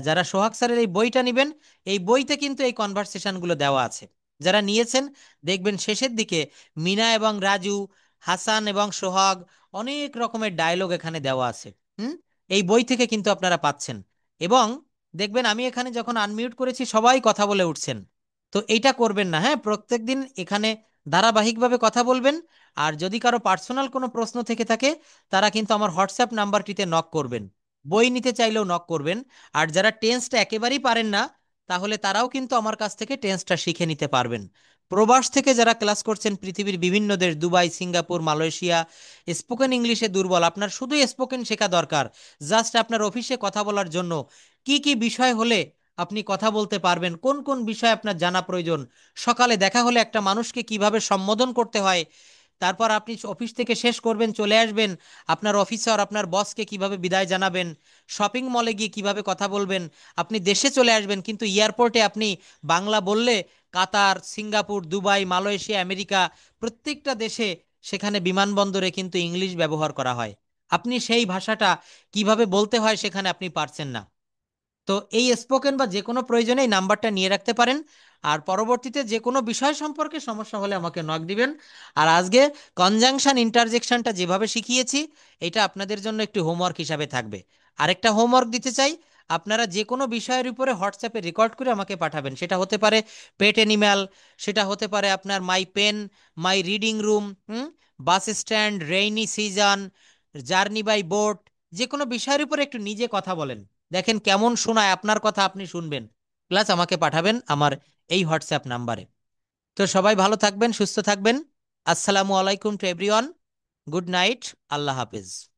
যারা সোহাগ স্যারের এই বইটা নেবেন, এই বইতে কিন্তু এই কনভারসেশনগুলো দেওয়া আছে। যারা নিয়েছেন দেখবেন শেষের দিকে মিনা এবং রাজু, হাসান এবং সোহাগ, অনেক রকমের ডায়লগ এখানে দেওয়া আছে। হুম। এই বই থেকে কিন্তু আপনারা পাচ্ছেন। এবং দেখবেন আমি এখানে যখন আনমিউট করেছি সবাই কথা বলে উঠছেন। তো এইটা করবেন না, হ্যাঁ, প্রত্যেকদিন এখানে ধারাবাহিকভাবে কথা বলবেন। আর যদি কারো পার্সোনাল কোনো প্রশ্ন থেকে থাকে, তারা কিন্তু আমার হোয়াটসঅ্যাপ নাম্বারটিতে নক করবেন। বই নিতে চাইলেও নক করবেন। আর যারা টেন্সটা একেবারেই পারেন না, তাহলে তারাও কিন্তু আমার কাছ থেকে টেন্সটা শিখে নিতে পারবেন। প্রবাস থেকে যারা ক্লাস করছেন পৃথিবীর বিভিন্ন দেশ, দুবাই, সিঙ্গাপুর, মালয়েশিয়া, স্পোকেন ইংলিশে দুর্বল, আপনার শুধু স্পোকেন শেখা দরকার। জাস্ট আপনার অফিসে কথা বলার জন্য কি কি বিষয় হলে আপনি কথা বলতে পারবেন, কোন কোন বিষয় আপনার জানা প্রয়োজন। সকালে দেখা হলে একটা মানুষকে কিভাবে সম্বোধন করতে হয়, তারপর আপনি অফিস থেকে শেষ করবেন, চলে আসবেন, আপনার অফিসার আপনার বসকে কিভাবে বিদায় জানাবেন, শপিং মলে গিয়ে কিভাবে কথা বলবেন, আপনি দেশে চলে আসবেন কিন্তু এয়ারপোর্টে আপনি বাংলা বললে কাতার, সিঙ্গাপুর, দুবাই, মালয়েশিয়া, আমেরিকা, প্রত্যেকটা দেশে সেখানে বিমানবন্দরে কিন্তু ইংলিশ ব্যবহার করা হয়। আপনি সেই ভাষাটা কিভাবে বলতে হয় সেখানে আপনি পারছেন না। তো এই স্পোকেন বা যে কোনো প্রয়োজনে এই নাম্বারটা নিয়ে রাখতে পারেন। আর পরবর্তীতে যে কোনো বিষয় সম্পর্কে সমস্যা হলে আমাকে নক দিবেন। আর আজকে কনজাংশন ইন্টারজেকশনটা যেভাবে শিখিয়েছি, এটা আপনাদের জন্য একটি হোমওয়ার্ক হিসাবে থাকবে। আরেকটা হোমওয়ার্ক দিতে চাই, আপনারা যে কোনো বিষয়ের উপরে হোয়াটসঅ্যাপে রেকর্ড করে আমাকে পাঠাবেন। সেটা হতে পারে পেট অ্যানিম্যাল, সেটা হতে পারে আপনার my pen, my reading room, bus stand, rainy season, journey by boat. যে কোনো বিষয়ের উপরে একটু নিজে কথা বলেন, দেখেন কেমন শোনায়, আপনার কথা আপনি শুনবেন, প্লাস আমাকে পাঠাবেন আমার এই হোয়াটসঅ্যাপ নাম্বারে। তো সবাই ভালো থাকবেন, সুস্থ থাকবেন। আসসালামু আলাইকুম to everyone. Good night. Allah হাফেজ।